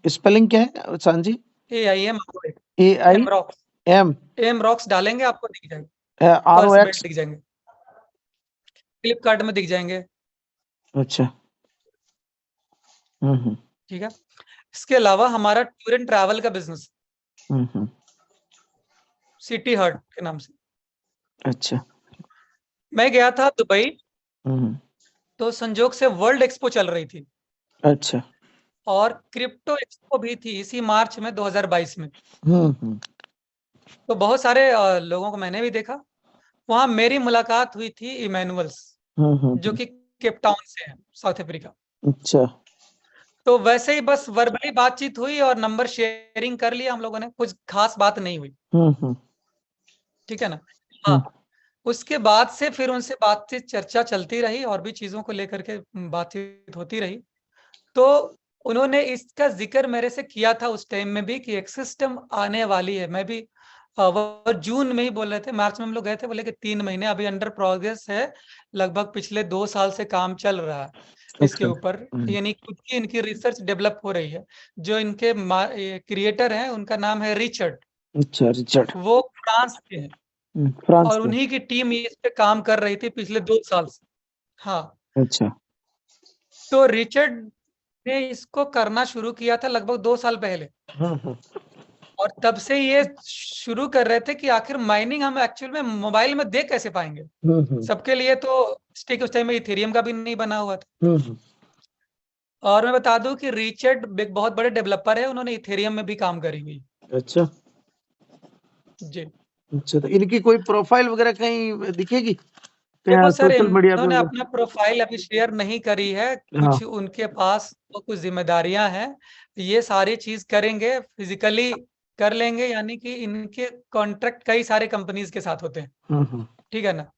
स्पेलिंग क्या है सांझी? AIM, AI एमरॉक्स, M एमरॉक्स डालेंगे आपको दिख जाएगा, पर्स ROX। बेल्ट दिख जाएंगे, फ्लिपकार्ट में दिख जाएंगे। अच्छा। ठीक है, इसके अलावा हमारा टूर एंड ट्रैवल का बिजनेस, सिटी हर्ट के नाम से। अच्छा। मैं गया था दुबई, हम्म। तो संजोग से वर्ल्ड एक्सपो चल रही थी अच्छा। और क्रिप्टो एक्सपो भी थी इसी मार्च में 2022 में। हम्म। तो बहुत सारे लोगों को मैंने भी देखा। वहां मेरी मुलाकात हुई थी इमैनुअल्स, जो कि केप टाउन से है, साउथ अफ्रीका। अच्छा। तो वैसे ही बस वर्बली बातचीत हुई और नंबर शेयरिंग कर लिया हम लोगों ने, कुछ खास बात नहीं हुई, हम्म। ठीक है ना। हाँ, उसके बाद से फिर उनसे बातचीत चर्चा चलती रही और भी चीजों को लेकर के बातचीत होती रही। तो उन्होंने इसका जिक्र मेरे से किया था उस टाइम में भी कि एक सिस्टम आने वाली है। मैं भी वो जून में ही बोल रहे थे, मार्च में हम लोग गए थे, बोले कि 3 महीने अभी अंडर प्रोग्रेस है, लगभग पिछले 2 साल से काम चल रहा है इसके अच्छा। ऊपर, यानी खुद की इनकी रिसर्च डेवलप हो रही है। जो इनके क्रिएटर हैं उनका नाम है रिचर्ड, अच्छा, रिचर्ड। वो फ्रांस के हैं फ्रांस और का। उन्हीं की टीम इस पे काम कर रही थी पिछले 2 साल से। हाँ, अच्छा। तो रिचर्ड ने इसको करना शुरू किया था लगभग 2 साल पहले, और तब से ये शुरू कर रहे थे कि आखिर माइनिंग हम एक्चुअल में मोबाइल में देख कैसे पाएंगे। सबके लिए तो स्टिक उस टाइम में इथेरियम का भी नहीं बना हुआ था। और मैं बता दूं कि रिचर्ड एक बहुत बड़े डेवलपर है, उन्होंने इथेरियम में भी काम करी हुई। अच्छा। जी, अच्छा, तो इनकी कोई प्रोफाइल वगैरह कहीं दिखेगी देखो सर, सोशल मीडिया पे इन्होंने वगैरह? अपना प्रोफाइल अभी शेयर नहीं करी है, हाँ। कुछ उनके पास तो कुछ जिम्मेदारियां हैं। ये सारी चीज करेंगे, फिजिकली कर लेंगे, यानी कि इनके कॉन्ट्रैक्ट कई सारे कंपनीज के साथ होते हैं, ठीक है ना।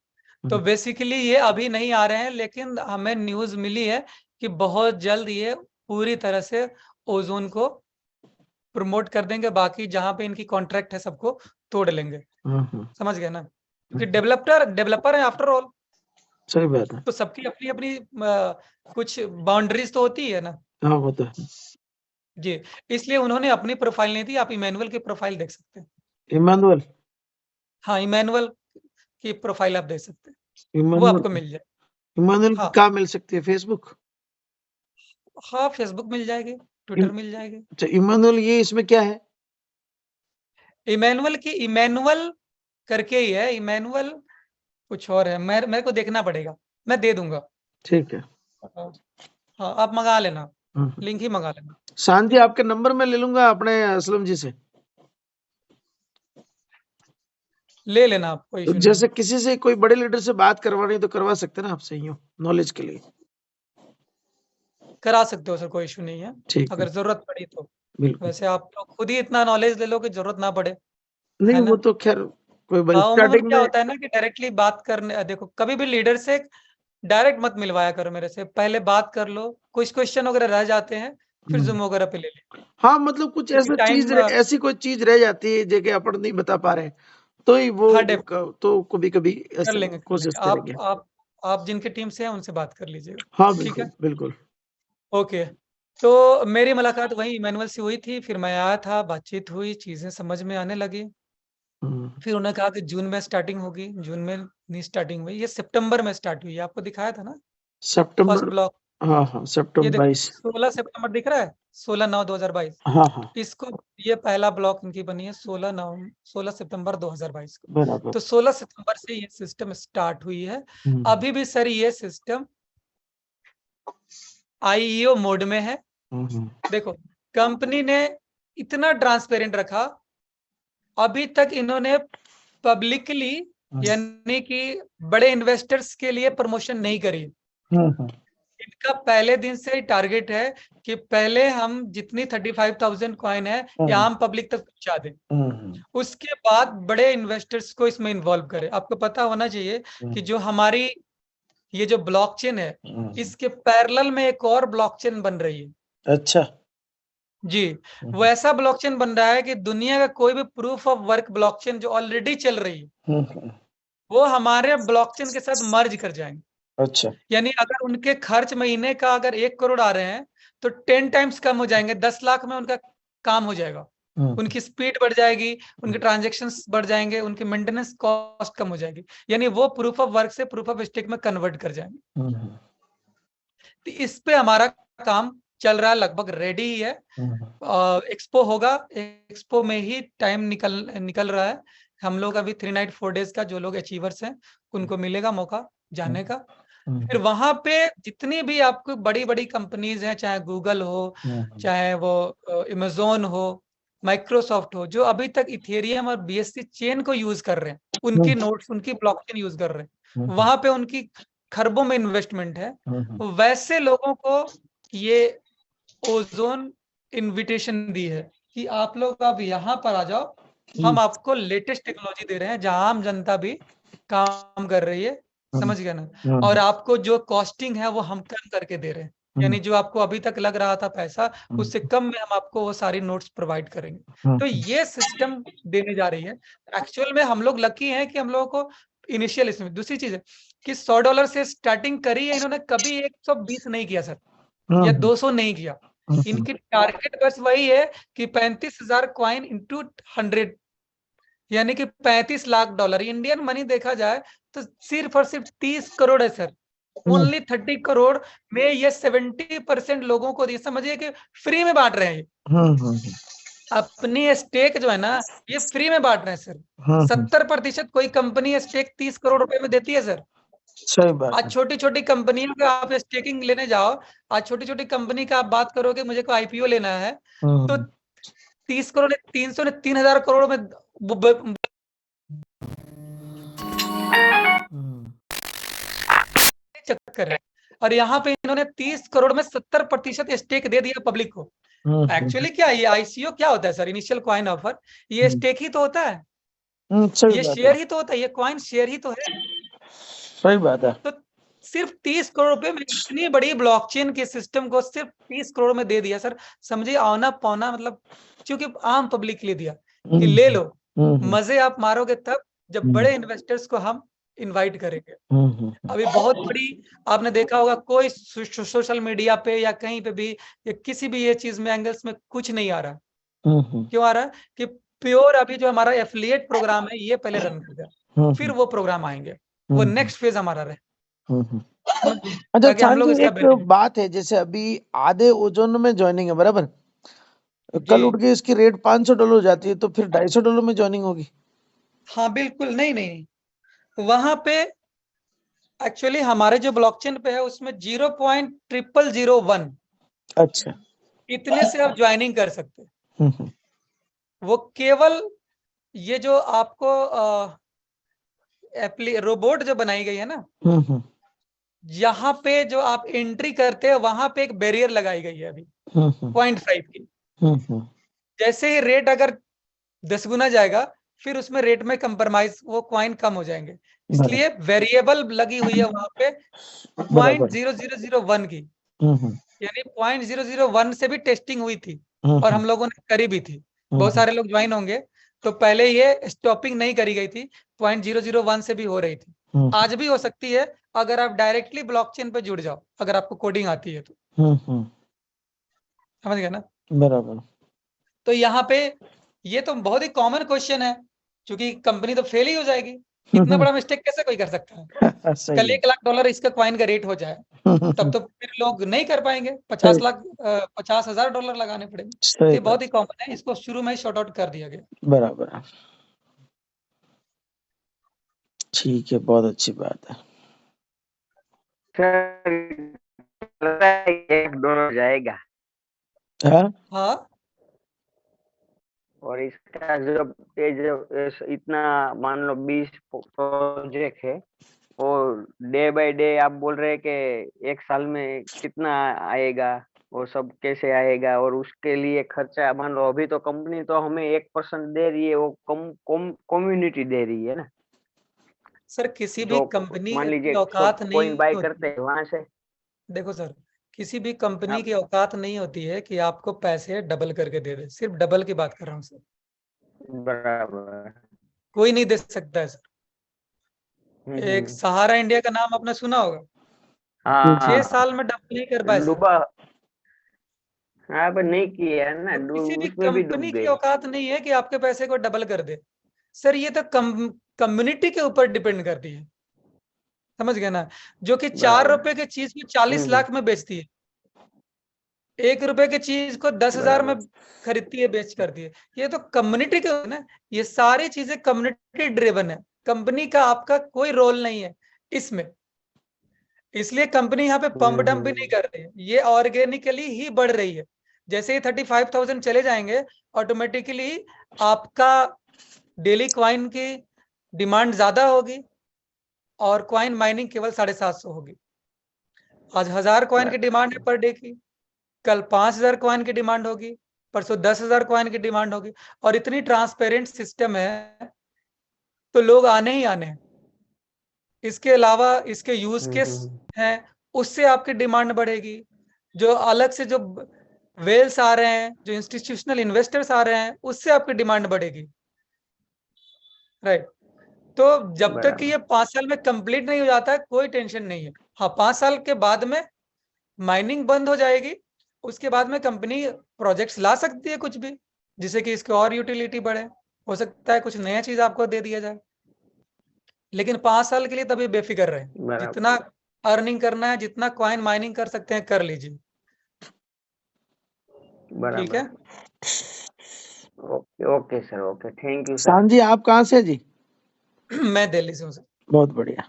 तो बेसिकली ये अभी नहीं आ रहे हैं, लेकिन हमें न्यूज मिली है कि बहुत जल्द ये पूरी तरह से ओजोन को प्रमोट कर देंगे, बाकी जहां पे इनकी कॉन्ट्रैक्ट है सबको तोड़ लेंगे। समझ गए ना, क्योंकि डेवलपर है आफ्टर ऑल, सही बात है। तो सबकी अपनी अपनी कुछ बाउंड्रीज तो होती है ना। हाँ, वो तो है। जी, इसलिए उन्होंने अपनी प्रोफाइल नहीं दी, आप इमैनुअल की प्रोफाइल देख सकते हैं। इमानुअल। हाँ, इमैनुअल की प्रोफाइल आप देख सकते हैं, वो इमानुअल। आपको मिल जाए। इमानुअल की हाँ कहाँ मिल सकती है? फेसबुक? हाँ, फेसबुक मिल जाएगी, इम, ट्विटर मिल जाएगी। अच्छा, इमानुअल ये इसमें क्या है? इमैनुअल की इमैनुअल करके ही है, इमैनुअल कुछ और है, मेरे को देखना पड़ेगा, मैं दे दूंगा। ठीक है। हाँ, आप मंगा लेना, लिंक ही मंगा लेना। शांति, आपके नंबर में ले लूंगा अपने असलम जी से। ले लेना आप, कोई तो इशू नहीं जैसे है। किसी से कोई बड़े लीडर से बात करवानी है तो करवा सकते हैं ना आपसे, यूं नॉलेज के लिए? करा सकते हो सर, कोई इशू नहीं है, ठीक है। अगर जरूरत पड़ी तो। बिल्कुल। वैसे आप तो खुद ही इतना नॉलेज ले लो कि जरूरत ना पड़े, नहीं, है वो ना। तो खैर कोई बात, उमूमन स्टार्टिंग क्या में। होता है ना कि डायरेक्टली बात करने, देखो कभी भी लीडर से डायरेक्ट मत मिलवाया करो मेरे से, पहले बात कर लो, कुछ क्वेश्चन वगैरह रह जाते हैं फिर जूम वगैरह पे ले ले, हाँ, मतलब कुछ क्योंकि टाइम। ऐसी कोई चीज रह जाती है जो कि अपन नहीं बता पा रहे हैं, तो ही वो हाँ, तो कभी कभी कर ऐसे लेंगे कर कोशिश लेंगे, करेंगे। आप जिनके टीम से हैं उनसे बात कर लीजिएगा। हाँ, ठीक बिल्कुल है, बिल्कुल। ओके। तो मेरी मुलाकात वही इमैनुअल से हुई थी, फिर मैं आया था, बातचीत हुई, चीजें समझ में आने लगी। फिर उन्होंने कहा कि जून में स्टार्टिंग होगी, जून में नहीं स्टार्टिंग हुई, ये सितंबर में स्टार्ट हुई, आपको दिखाया था ना फर्स्ट सितंबर। ब्लॉक। हाँ हाँ, ये सितंबर देखो 22। 16 सितंबर दिख रहा है, 16/9/2022। हाँ हाँ, इसको, ये पहला ब्लॉक इनकी बनी है 16 सितंबर 2022 को। बराबर। तो 16 सितंबर से ये सिस्टम स्टार्ट हुई है। अभी भी सर ये सिस्टम आईईओ मोड में है। देखो, कंपनी ने इतना ट्रांसपेरेंट रखा, अभी तक इन्होंने पब्लिकली, यानी कि बड़े इन्वेस्टर्स के लिए प्रमोशन नहीं करी। इनका पहले दिन से ही टारगेट है कि पहले हम जितनी 35,000 कॉइन है ये आम पब्लिक तक पहुंचा दें, उसके बाद बड़े इन्वेस्टर्स को इसमें इन्वॉल्व करें। आपको पता होना चाहिए कि जो हमारी ये जो ब्लॉकचेन है, इसके पैरेलल में एक और ब्लॉकचेन बन रही है। अच्छा। जी, वो ऐसा ब्लॉकचेन बन रहा है कि दुनिया का कोई भी प्रूफ ऑफ वर्क ब्लॉकचेन जो ऑलरेडी चल रही है, वो हमारे ब्लॉकचेन के साथ मर्ज कर जाएंगे। अच्छा। यानी अगर उनके खर्च महीने का अगर 1 करोड़ आ रहे हैं, तो 10 टाइम्स कम हो जाएंगे, 10 लाख में उनका काम हो जाएगा। उनकी स्पीड बढ़ जाएगी, उनके ट्रांजैक्शंस बढ़ जाएंगे, उनकी मेंटेनेंस कॉस्ट कम हो जाएगी, यानी वो प्रूफ ऑफ वर्क से प्रूफ ऑफ स्टेक में कन्वर्ट कर जाएंगे। तो इस पे हमारा काम चल रहा है, लगभग रेडी ही है। एक्सपो होगा, एक्सपो में ही टाइम निकल रहा हम लोग अभी 3 नाइट 4 डेज का जो लोग अचीवर्स हैं उनको मिलेगा मौका जाने का। फिर वहां पे जितनी भी आपको बड़ी बड़ी कंपनीज हैं, चाहे गूगल हो, चाहे वो अमेजोन हो, माइक्रोसॉफ्ट हो, जो अभी तक इथेरियम और BSC चेन को यूज कर रहे हैं, उनकी नोट्स, उनकी ब्लॉकचेन यूज कर रहे हैं, वहां पे उनकी खरबों में इन्वेस्टमेंट है। वैसे लोगों को ये ओजोन इनविटेशन दी है कि आप लोग अब यहाँ पर आ जाओ, हम आपको लेटेस्ट टेक्नोलॉजी दे रहे हैं जहां आम जनता भी काम कर रही है, समझ गए ना। और आपको जो कॉस्टिंग है वो हम कम करके दे रहे हैं, यानी जो आपको अभी तक लग रहा था पैसा, उससे कम में हम आपको वो सारी नोट्स प्रोवाइड करेंगे। तो ये सिस्टम देने जा रही है। एक्चुअल में हम लोग लकी हैं कि हम लोगों को इनिशियल इसमें। दूसरी चीज है कि $100 से स्टार्टिंग करी है इन्होंने, कभी 120 नहीं किया सर, या 200 नहीं किया। इनकी टारगेट बस वही है कि 35,000 कॉइन इंटू 100, यानी कि $35 लाख। इंडियन मनी देखा जाए तो सिर्फ और सिर्फ 30 करोड़ है सर। ओनली 30 करोड़ में ये 70% लोगों को, समझिए कि फ्री में बांट रहे हैं। अपनी स्टेक जो है ना, ये फ्री में बांट रहे हैं सर। 70% कोई कंपनी स्टेक 30 करोड़ रुपए में देती है सर। सही बात आज छोटी छोटी कंपनियों का आप स्टेकिंग लेने जाओ, आज छोटी छोटी कंपनी का आप बात करोगे मुझे को IPO लेना है, तो 30 करोड़ ने 300 ने 3,000 करोड़ में चक्कर है। और यहाँ पे इन्होंने 30 करोड़ में 70% स्टेक दे दिया पब्लिक को। एक्चुअली क्या ये ICO क्या होता है सर? इनिशियल कॉइन ऑफर, ये स्टेक ही तो होता है, ये शेयर ही तो होता है, ये कॉइन शेयर ही तो है। सही बात है। तो सिर्फ 30 करोड़ रुपए में इतनी बड़ी ब्लॉकचेन के सिस्टम को सिर्फ 30 करोड़ में दे दिया सर। समझिए आना पौना, मतलब क्योंकि आम पब्लिक के लिए दिया कि ले लो, मजे आप मारोगे तब जब बड़े इन्वेस्टर्स को हम इनवाइट करेंगे। अभी बहुत बड़ी, आपने देखा होगा कोई सोशल मीडिया पे या कहीं पे भी या किसी भी ये चीज में एंगल्स में कुछ नहीं आ रहा। क्यों आ रहा है? कि प्योर अभी जो हमारा एफिलिएट प्रोग्राम है ये पहले रन करेगा, फिर वो प्रोग्राम आएंगे, वो नेक्स्ट फेज हमारा रहे। अच्छा ताकि हम लोग चांदू, इसका एक बात है, जैसे अभी आधे ओजोन में ज्वाइनिंग है बराबर, कल उठ के इसकी रेट $500 हो जाती है, तो फिर $250 में ज्वाइनिंग होगी? हाँ बिल्कुल, नहीं, वहां पे एक्चुअली हमारे जो ब्लॉकचेन पे है उसमें 0.0001 अच्छा, इतने से आप ज्वाइनिंग कर सकते हैं। वो केवल ये जो आपको रोबोट जो बनाई गई है ना, यहाँ पे जो आप एंट्री करते हैं वहां पे एक बैरियर लगाई गई है अभी 0.5 की। जैसे ही रेट अगर 10 गुना जाएगा, फिर उसमें रेट में कंप्रोमाइज, वो कॉइन कम हो जाएंगे, इसलिए वेरिएबल लगी हुई है वहां पे 0.0001 की। यानी 0.001 से भी टेस्टिंग हुई थी और हम लोगों ने करी भी थी। बहुत सारे लोग ज्वाइन होंगे, तो पहले ये स्टॉपिंग नहीं करी गई थी, 0.001 से भी हो रही थी। आज भी हो सकती है अगर आप डायरेक्टली ब्लॉकचेन पे जुड़ जाओ, अगर आपको कोडिंग आती है तो। समझ गए ना? बराबर। तो यहाँ पे ये तो बहुत ही कॉमन क्वेश्चन है, क्योंकि कंपनी तो फेल ही हो जाएगी। इतना बड़ा मिस्टेक कैसे कोई कर सकता है? कल $1 लाख इसका कॉइन का रेट हो जाए, तब तो फिर लोग नहीं कर पाएंगे, $50,000 लगाने पड़ेंगे। ये बहुत ही कॉमन है, इसको शुरू में ही शॉर्ट आउट कर दिया गया। बराबर, ठीक है, बहुत अच्छी बात है। $1 जाएगा। हाँ, और इसका जो इतना मान लो 20 प्रोजेक्ट है, और डे बाय डे आप बोल रहे हैं कि 1 साल में कितना आएगा, वो सब कैसे आएगा, और उसके लिए खर्चा मान लो अभी तो कंपनी तो हमें 1% दे रही है, वो कम्युनिटी दे रही है ना सर किसी भी कंपनी मान की लीजिए औकात नहीं कोइन बाय होती। करते हैं वहां से। देखो सर, किसी भी कंपनी की औकात नहीं होती है कि आपको पैसे डबल करके दे दे। सिर्फ डबल की बात कर रहा हूँ सर, बराबर। कोई नहीं दे सकता है सर। एक सहारा इंडिया का नाम आपने सुना होगा, 6 साल में डबल नहीं कर पाए सर। डूबा, हाँ पर नहीं किया है ना, तो किसी भी उसमें भी डूब कंपनी की गए। औकात नहीं है कि आपके पैसे को डबल कर दे सर। ये तो कम्युनिटी के ऊपर डिपेंड करती है, समझ गए ना? जो कि 4 रुपए की चीज को 40 लाख में बेचती है, 1 रुपए की चीज को 10,000 में खरीदती है, बेच करती है। ये तो कम्युनिटी के ना, ये सारी चीजें कम्युनिटी ड्रिवन है। कंपनी का आपका कोई रोल नहीं है इसमें, इसलिए कंपनी यहाँ पे पंप डंप भी नहीं कर रही है, ये ऑर्गेनिकली ही बढ़ रही है। जैसे ही 35,000 चले जाएंगे, ऑटोमेटिकली आपका डेली क्वाइन की डिमांड ज्यादा होगी और क्वाइन माइनिंग केवल 750 होगी। आज 1000 क्वाइन की डिमांड है पर डे की, कल 5000 क्वाइन की डिमांड होगी, परसों 10,000 क्वाइन की डिमांड होगी। और इतनी ट्रांसपेरेंट सिस्टम है तो लोग आने ही आने हैं। इसके अलावा इसके यूज केस हैं, उससे आपकी डिमांड बढ़ेगी। जो अलग से जो वेल्स आ रहे हैं, जो इंस्टीट्यूशनल इन्वेस्टर्स आ रहे हैं, उससे आपकी डिमांड बढ़ेगी। राइट। तो जब तक कि ये 5 साल में कंप्लीट नहीं हो जाता है, कोई टेंशन नहीं है। हाँ, 5 साल के बाद में माइनिंग बंद हो जाएगी, उसके बाद में कंपनी प्रोजेक्ट्स ला सकती है कुछ भी, जिससे कि इसकी और यूटिलिटी बढ़े। हो सकता है कुछ नया चीज आपको दे दिया जाए, लेकिन 5 साल के लिए तभी बेफिक्र रहे। जितना अर्निंग करना है, जितना कॉइन माइनिंग कर सकते हैं, कर लीजिए। ठीक है। Okay okay sir, okay, thank you sir. शान जी आप कहाँ से जी? मैं दिल्ली से हूँ सर। बहुत बढ़िया।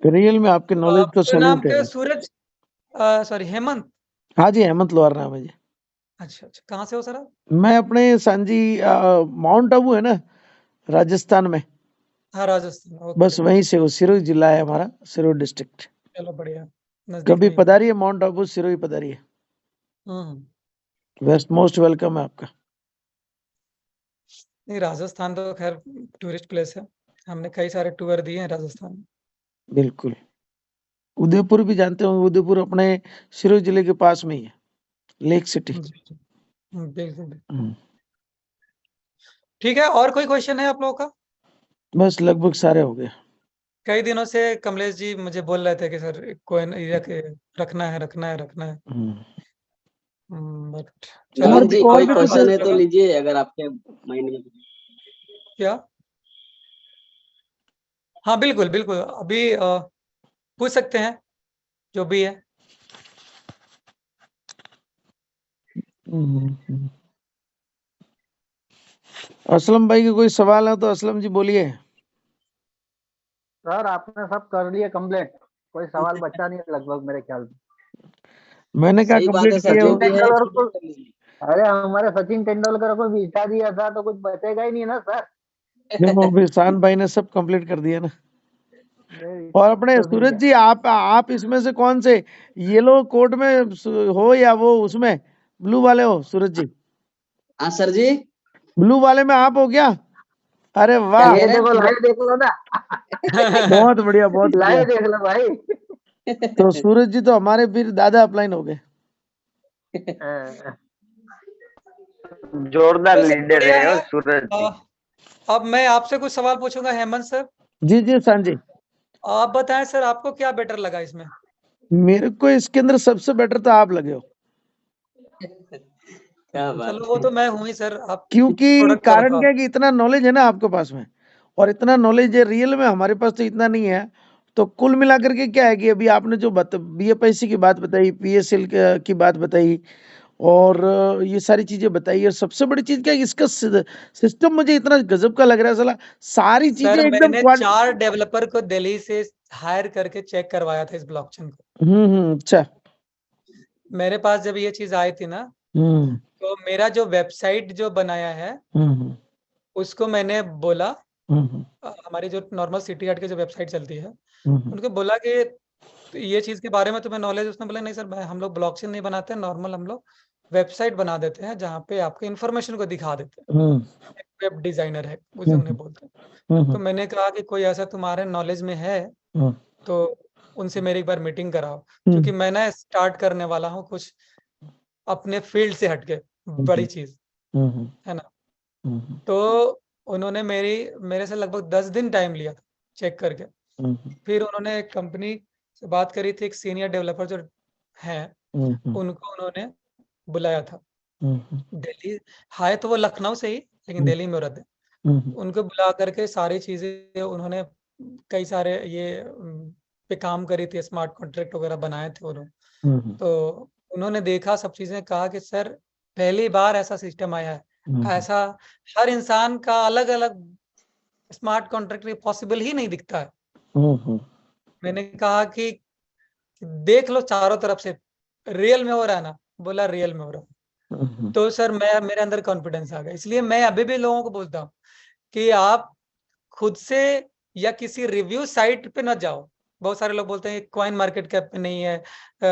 रियल में आपके नॉलेज को आपका नाम सैल्यूट क्या है? है। सूरज, सॉरी हेमंत। हाँ जी, हेमंत लोहार नाम है जी। अच्छा अच्छा, कहाँ से हो सर आप? मैं अपने सांजी माउंट आबू है ना, राजस्थान में, हाँ, राजस्थान। ओके, बस वहीं से हूँ। सिरोही जिला है हमारा, सिरोही डिस्ट्रिक्ट। चलो बढ़िया, नजदीक कभी में ही। पधारिए माउंट आबू, सिरोही पधारिए। वेस्ट मोस्ट वेलकम है आपका। नहीं, राजस्थान तो खैर टूरिस्ट प्लेस है, हमने कई सारे टूर दिए हैं राजस्थान में। बिल्कुल। उदयपुर भी जानते होंगे, उदयपुर अपने सिरोही जिले के पास में ही है, लेक सिटी। जी, जी। बिल्कुल बिल्कुल। हम्म। ठीक है, और कोई क्वेश्चन है आप लोगों का? बस लगभग सारे हो गए। कई दिनों से कमलेश जी मुझे बोल रहे थे कि सर कोइन रखना है, रखना है, रखना है। बट चलो, और हेमंत जी, और कोई भी क्वेश्चन है कुछ तो लीजिए अगर आपके माइंड में। क्या? हाँ बिल्कुल बिल्कुल, अभी पूछ सकते हैं जो भी है। असलम भाई के कोई सवाल है तो असलम जी बोलिए। सर आपने सब कर लिए कंप्लीट, कोई सवाल बचा नहीं है लगभग मेरे ख्याल से। मैंने कहा सही बात कंप्लीट है सर, किया जो हो। भी है तेंदुलकर को, complete कर लीजिए। अरे हमारे सचिन तेंदुलकर को बिठा दिया था तो कुछ बचेगा ही नहीं ना सर। देखो अभी शान भाई ने सब कंप्लीट कर दिया ना। नहीं, और अपने तो सूरज जी आप इसमें से कौन से येलो कोट में हो या वो उसमें ब्लू वाले हो? सूरज जी हाँ सर जी, ब्लू वाले में आप हो क्या? अरे क्या वाह, कह ये रहे देखो, हैं? लाइव देख लो ना, बहुत बढ़िया बहुत बढ़िया। लाइव देख लो भाई। तो सूरज जी तो हमारे फिर दादा अपलाइन हो गए। जोरदार तो सर लीडर बढ़िया है है। और सूरज जी। अब मैं आपसे कुछ सवाल पूछूंगा हेमंत सर। जी जी शान जी। आप बताएं सर, आपको क्या बेटर लगा इसमें? मेरे को इसके अंदर सबसे बेटर तो आप लगे हो, क्या बात चलो वो तो मैं हूं ही सर, आप क्योंकि प्रोडक्ट कारण करो क्या आप। है कि इतना नॉलेज है ना आपके पास में, और इतना नॉलेज है रियल में हमारे पास तो इतना नहीं है। तो कुल मिलाकर के क्या है कि अभी आपने जो बीएफआईसी की बात बताई, पीएसएल की बात बताई, और ये सारी चीजें बताई, और सबसे बड़ी चीज क्या है कि इसका सिस्टम मुझे इतना गजब का लग रहा है। साला सारी चीजें सर एकदम मैंने 4 डेवलपर को दिल्ली से हायर करके चेक करवाया था इस ब्लॉकचेन को। अच्छा। मेरे पास जब ये चीज आई थी ना, हम्म तो मेरा जो वेबसाइट जो बनाया है हम्म उसको मैंने बोला, हम्म हमारी जो नॉर्मल सिटी हार्ट की जो वेबसाइट चलती है, हम्म उनको बोला कि ये चीज के बारे में तुम्हें नॉलेज? उसने बोला नहीं सर, हम लोग ब्लॉकचेन नहीं बनाते, नॉर्मल हम लोग वेबसाइट बना देते हैं जहाँ पे आपके इन्फॉर्मेशन को दिखा देते हैं। हम्म वेब डिजाइनर है उसे उन्हें बोलते हैं। तो मैंने कहा कि कोई ऐसा तुम्हारे नॉलेज में है तो उनसे मेरी एक बार मीटिंग कराओ, क्योंकि मैं ना स्टार्ट करने वाला हूँ कुछ अपने फील्ड से हटके, बड़ी चीज है ना। तो उन्होंने मेरे से लगभग 10 दिन टाइम लिया था चेक करके। फिर उन्होंने एक कंपनी से बात करी थी, एक सीनियर डेवलपर जो हैं, उनको उन्होंने बुलाया था दिल्ली। हाय तो वो लखनऊ से ही, लेकिन दिल्ली में रहते हैं। उनको बुला करके सारी चीजें उन्होंने, कई सारे ये पे काम करी थी, स्मार्ट कॉन्ट्रैक्ट वगैरह बनाए थे उन्होंने। हम्म, तो उन्होंने देखा सब चीजें, कहा कि सर पहली बार ऐसा सिस्टम आया है, हम्म, ऐसा हर इंसान का अलग अलग स्मार्ट कॉन्ट्रैक्ट पॉसिबल ही नहीं दिखता है। हम्म, मैंने कहा कि देख लो चारों तरफ से, रियल में हो रहा है ना? बोला रियल में हो रहा है। हम्म, तो सर मैं मेरे अंदर कॉन्फिडेंस आ गया। इसलिए मैं अभी भी लोगों को बोलता हूँ कि आप खुद से या किसी रिव्यू साइट पे न जाओ। बहुत सारे लोग बोलते हैं कॉइन मार्केट कैप पे नहीं है,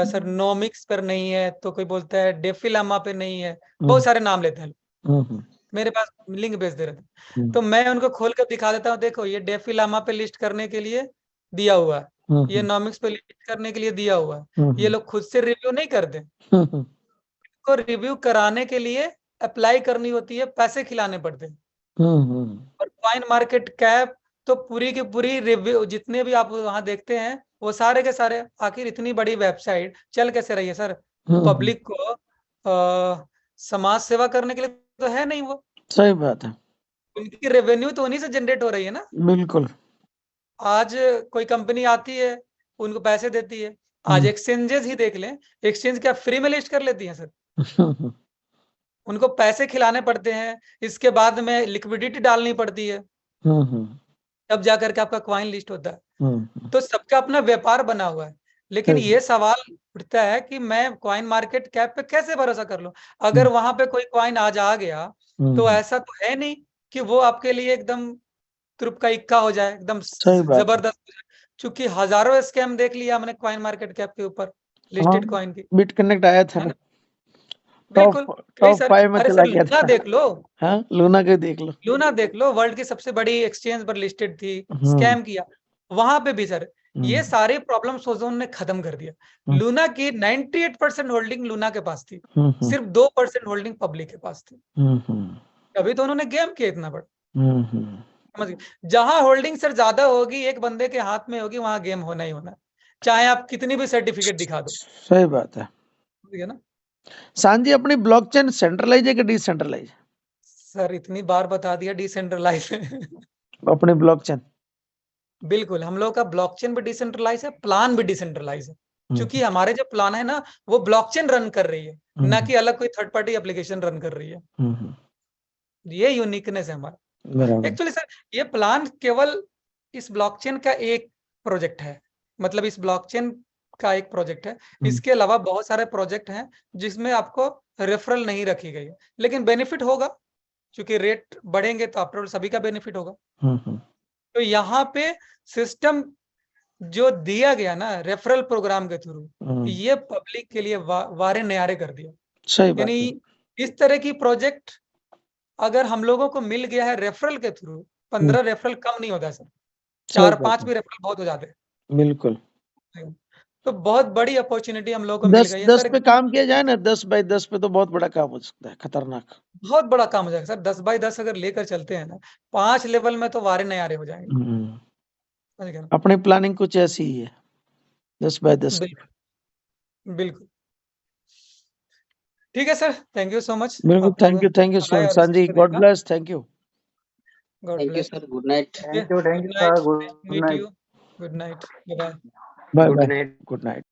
सर नोमिक्स पर नहीं है, तो कोई बोलता है डेफिलामा पे नहीं है, बहुत सारे नाम लेते हैं। हम्म, मेरे पास लिंक भेज दे रहे थे, हम्म, तो मैं उनको खोल कर दिखा देता हूँ, देखो ये डेफिलामा पे लिस्ट करने के लिए दिया हुआ है, ये नॉमिक्स पे लिस्ट करने के लिए दिया हुआ है। ये लोग खुद से रिव्यू नहीं करते, को रिव्यू कराने के लिए अप्लाई करनी होती है, पैसे खिलाने पड़ते हैं। और कॉइन मार्केट कैप तो पूरी की पूरी रिव्यू, जितने भी आप वहां देखते हैं वो सारे के सारे, आखिर इतनी बड़ी वेबसाइट चल कैसे रही है सर? पब्लिक को समाज सेवा करने के लिए तो है नहीं वो, सही बात है, उनकी रेवेन्यू तो उन्हीं से जनरेट हो रही है ना। बिल्कुल। आज कोई कंपनी आती है, उनको पैसे देती है। आज एक्सचेंजेस ही देख लें, एक्सचेंज क्या फ्री में लिस्ट कर लेती हैं सर? उनको पैसे खिलाने पड़ते हैं, इसके बाद में लिक्विडिटी डालनी पड़ती है, तब जा करके आपका कॉइन लिस्ट होता है। तो सबका अपना व्यापार बना हुआ है। लेकिन सही। ये सवाल उठता है कि मैं कॉइन मार्केट कैप पे कैसे भरोसा कर लूं? अगर वहां पे कोई कॉइन आज आ गया तो ऐसा तो है नहीं कि वो आपके लिए एकदम तुरुप का इक्का हो जाए, एकदम सही बात है। जबरदस्त हो जाए। चूंकि हजारों स्कैम देख लिया हमने कॉइन मार्केट कैप के ऊपर, लिस्टेड कॉइन की, बिट कनेक्ट आया था है ना, ना? बिल्कुल, कई टॉप सारे। 5 में अरे चला सर गया लूना था। देख लो, हाँ, लूना के देख लो। लूना देख लो, वर्ल्ड की सबसे बड़ी एक्सचेंज पर लिस्टेड थी, हम्म, स्कैम किया वहां पे भी सर। ये हम्म, सारे प्रॉब्लम सोजोन ने खत्म कर दिया। लूना की 98% होल्डिंग लूना के पास थी, सिर्फ 2% होल्डिंग पब्लिक के पास थी। अभी तो उन्होंने गेम किया इतना बड़ा, समझ गए? जहां होल्डिंग सर ज्यादा होगी, एक बंदे के हाथ में होगी, वहां गेम होना ही होना है, चाहे आप कितनी भी सर्टिफिकेट दिखा दो। सही बात है। ठीक है ना सांजी, अपनी ब्लॉकचेन सेंट्रलाइज है कि डिसेंट्रलाइज? सर? इतनी बार बता दिया डिसेंट्रलाइज अपनी ब्लॉकचेन। बिल्कुल, हम लोग का ब्लॉकचेन भी डिसेंट्रलाइज है, प्लान भी डिसेंट्रलाइज है। क्योंकि हमारे जो प्लान है ना, वो ब्लॉकचेन रन कर रही है, ना कि अलग कोई थर्ड पार्टी एप्लीकेशन रन कर रही है। ये यूनिकनेस है हमारा। बराबर। एक्चुअली सर ये प्लान केवल इस ब्लॉकचेन का एक प्रोजेक्ट है, मतलब इस ब्लॉकचेन का एक प्रोजेक्ट है। इसके अलावा बहुत सारे प्रोजेक्ट हैं जिसमें आपको रेफरल नहीं रखी गई है, लेकिन बेनिफिट होगा, क्योंकि रेट बढ़ेंगे तो आफ्टर ऑल सभी का बेनिफिट होगा। तो यहाँ पे सिस्टम जो दिया गया ना रेफरल प्रोग्राम के थ्रू, ये पब्लिक के लिए वारे न्यारे कर दिया। सही बात यानी है। इस तरह की प्रोजेक्ट अगर हम लोगों को मिल गया है रेफरल के थ्रू, 15 रेफरल कम नहीं होता सर, सही बात 4-5 है। भी रेफरल बहुत हो जाते हैं। बिल्कुल। तो बहुत बड़ी अपॉर्चुनिटी हम लोगों को मिल 10 गई है 10 सर। पे काम किया जाए ना, 10 बाई 10 पे तो बहुत बड़ा काम हो सकता है, खतरनाक। बहुत बड़ा काम हो जाएगा सर, 10x10 अगर लेकर चलते हैं ना, 5 लेवल में तो वारे नयारे हो जाएंगे। समझ गए ना? अपनी प्लानिंग कुछ ऐसी ही है, 10 बाई 10। बिल्कुल बिल्कुल। ठीक है sir, thank you so much. बिल्कुल, थैंक यू सो मच सांजी, God bless, thank you. God thank you bless. Sir, good night. Thank you good sir, night, good meet night. You, good night, bye bye. Bye good bye, night. Good night.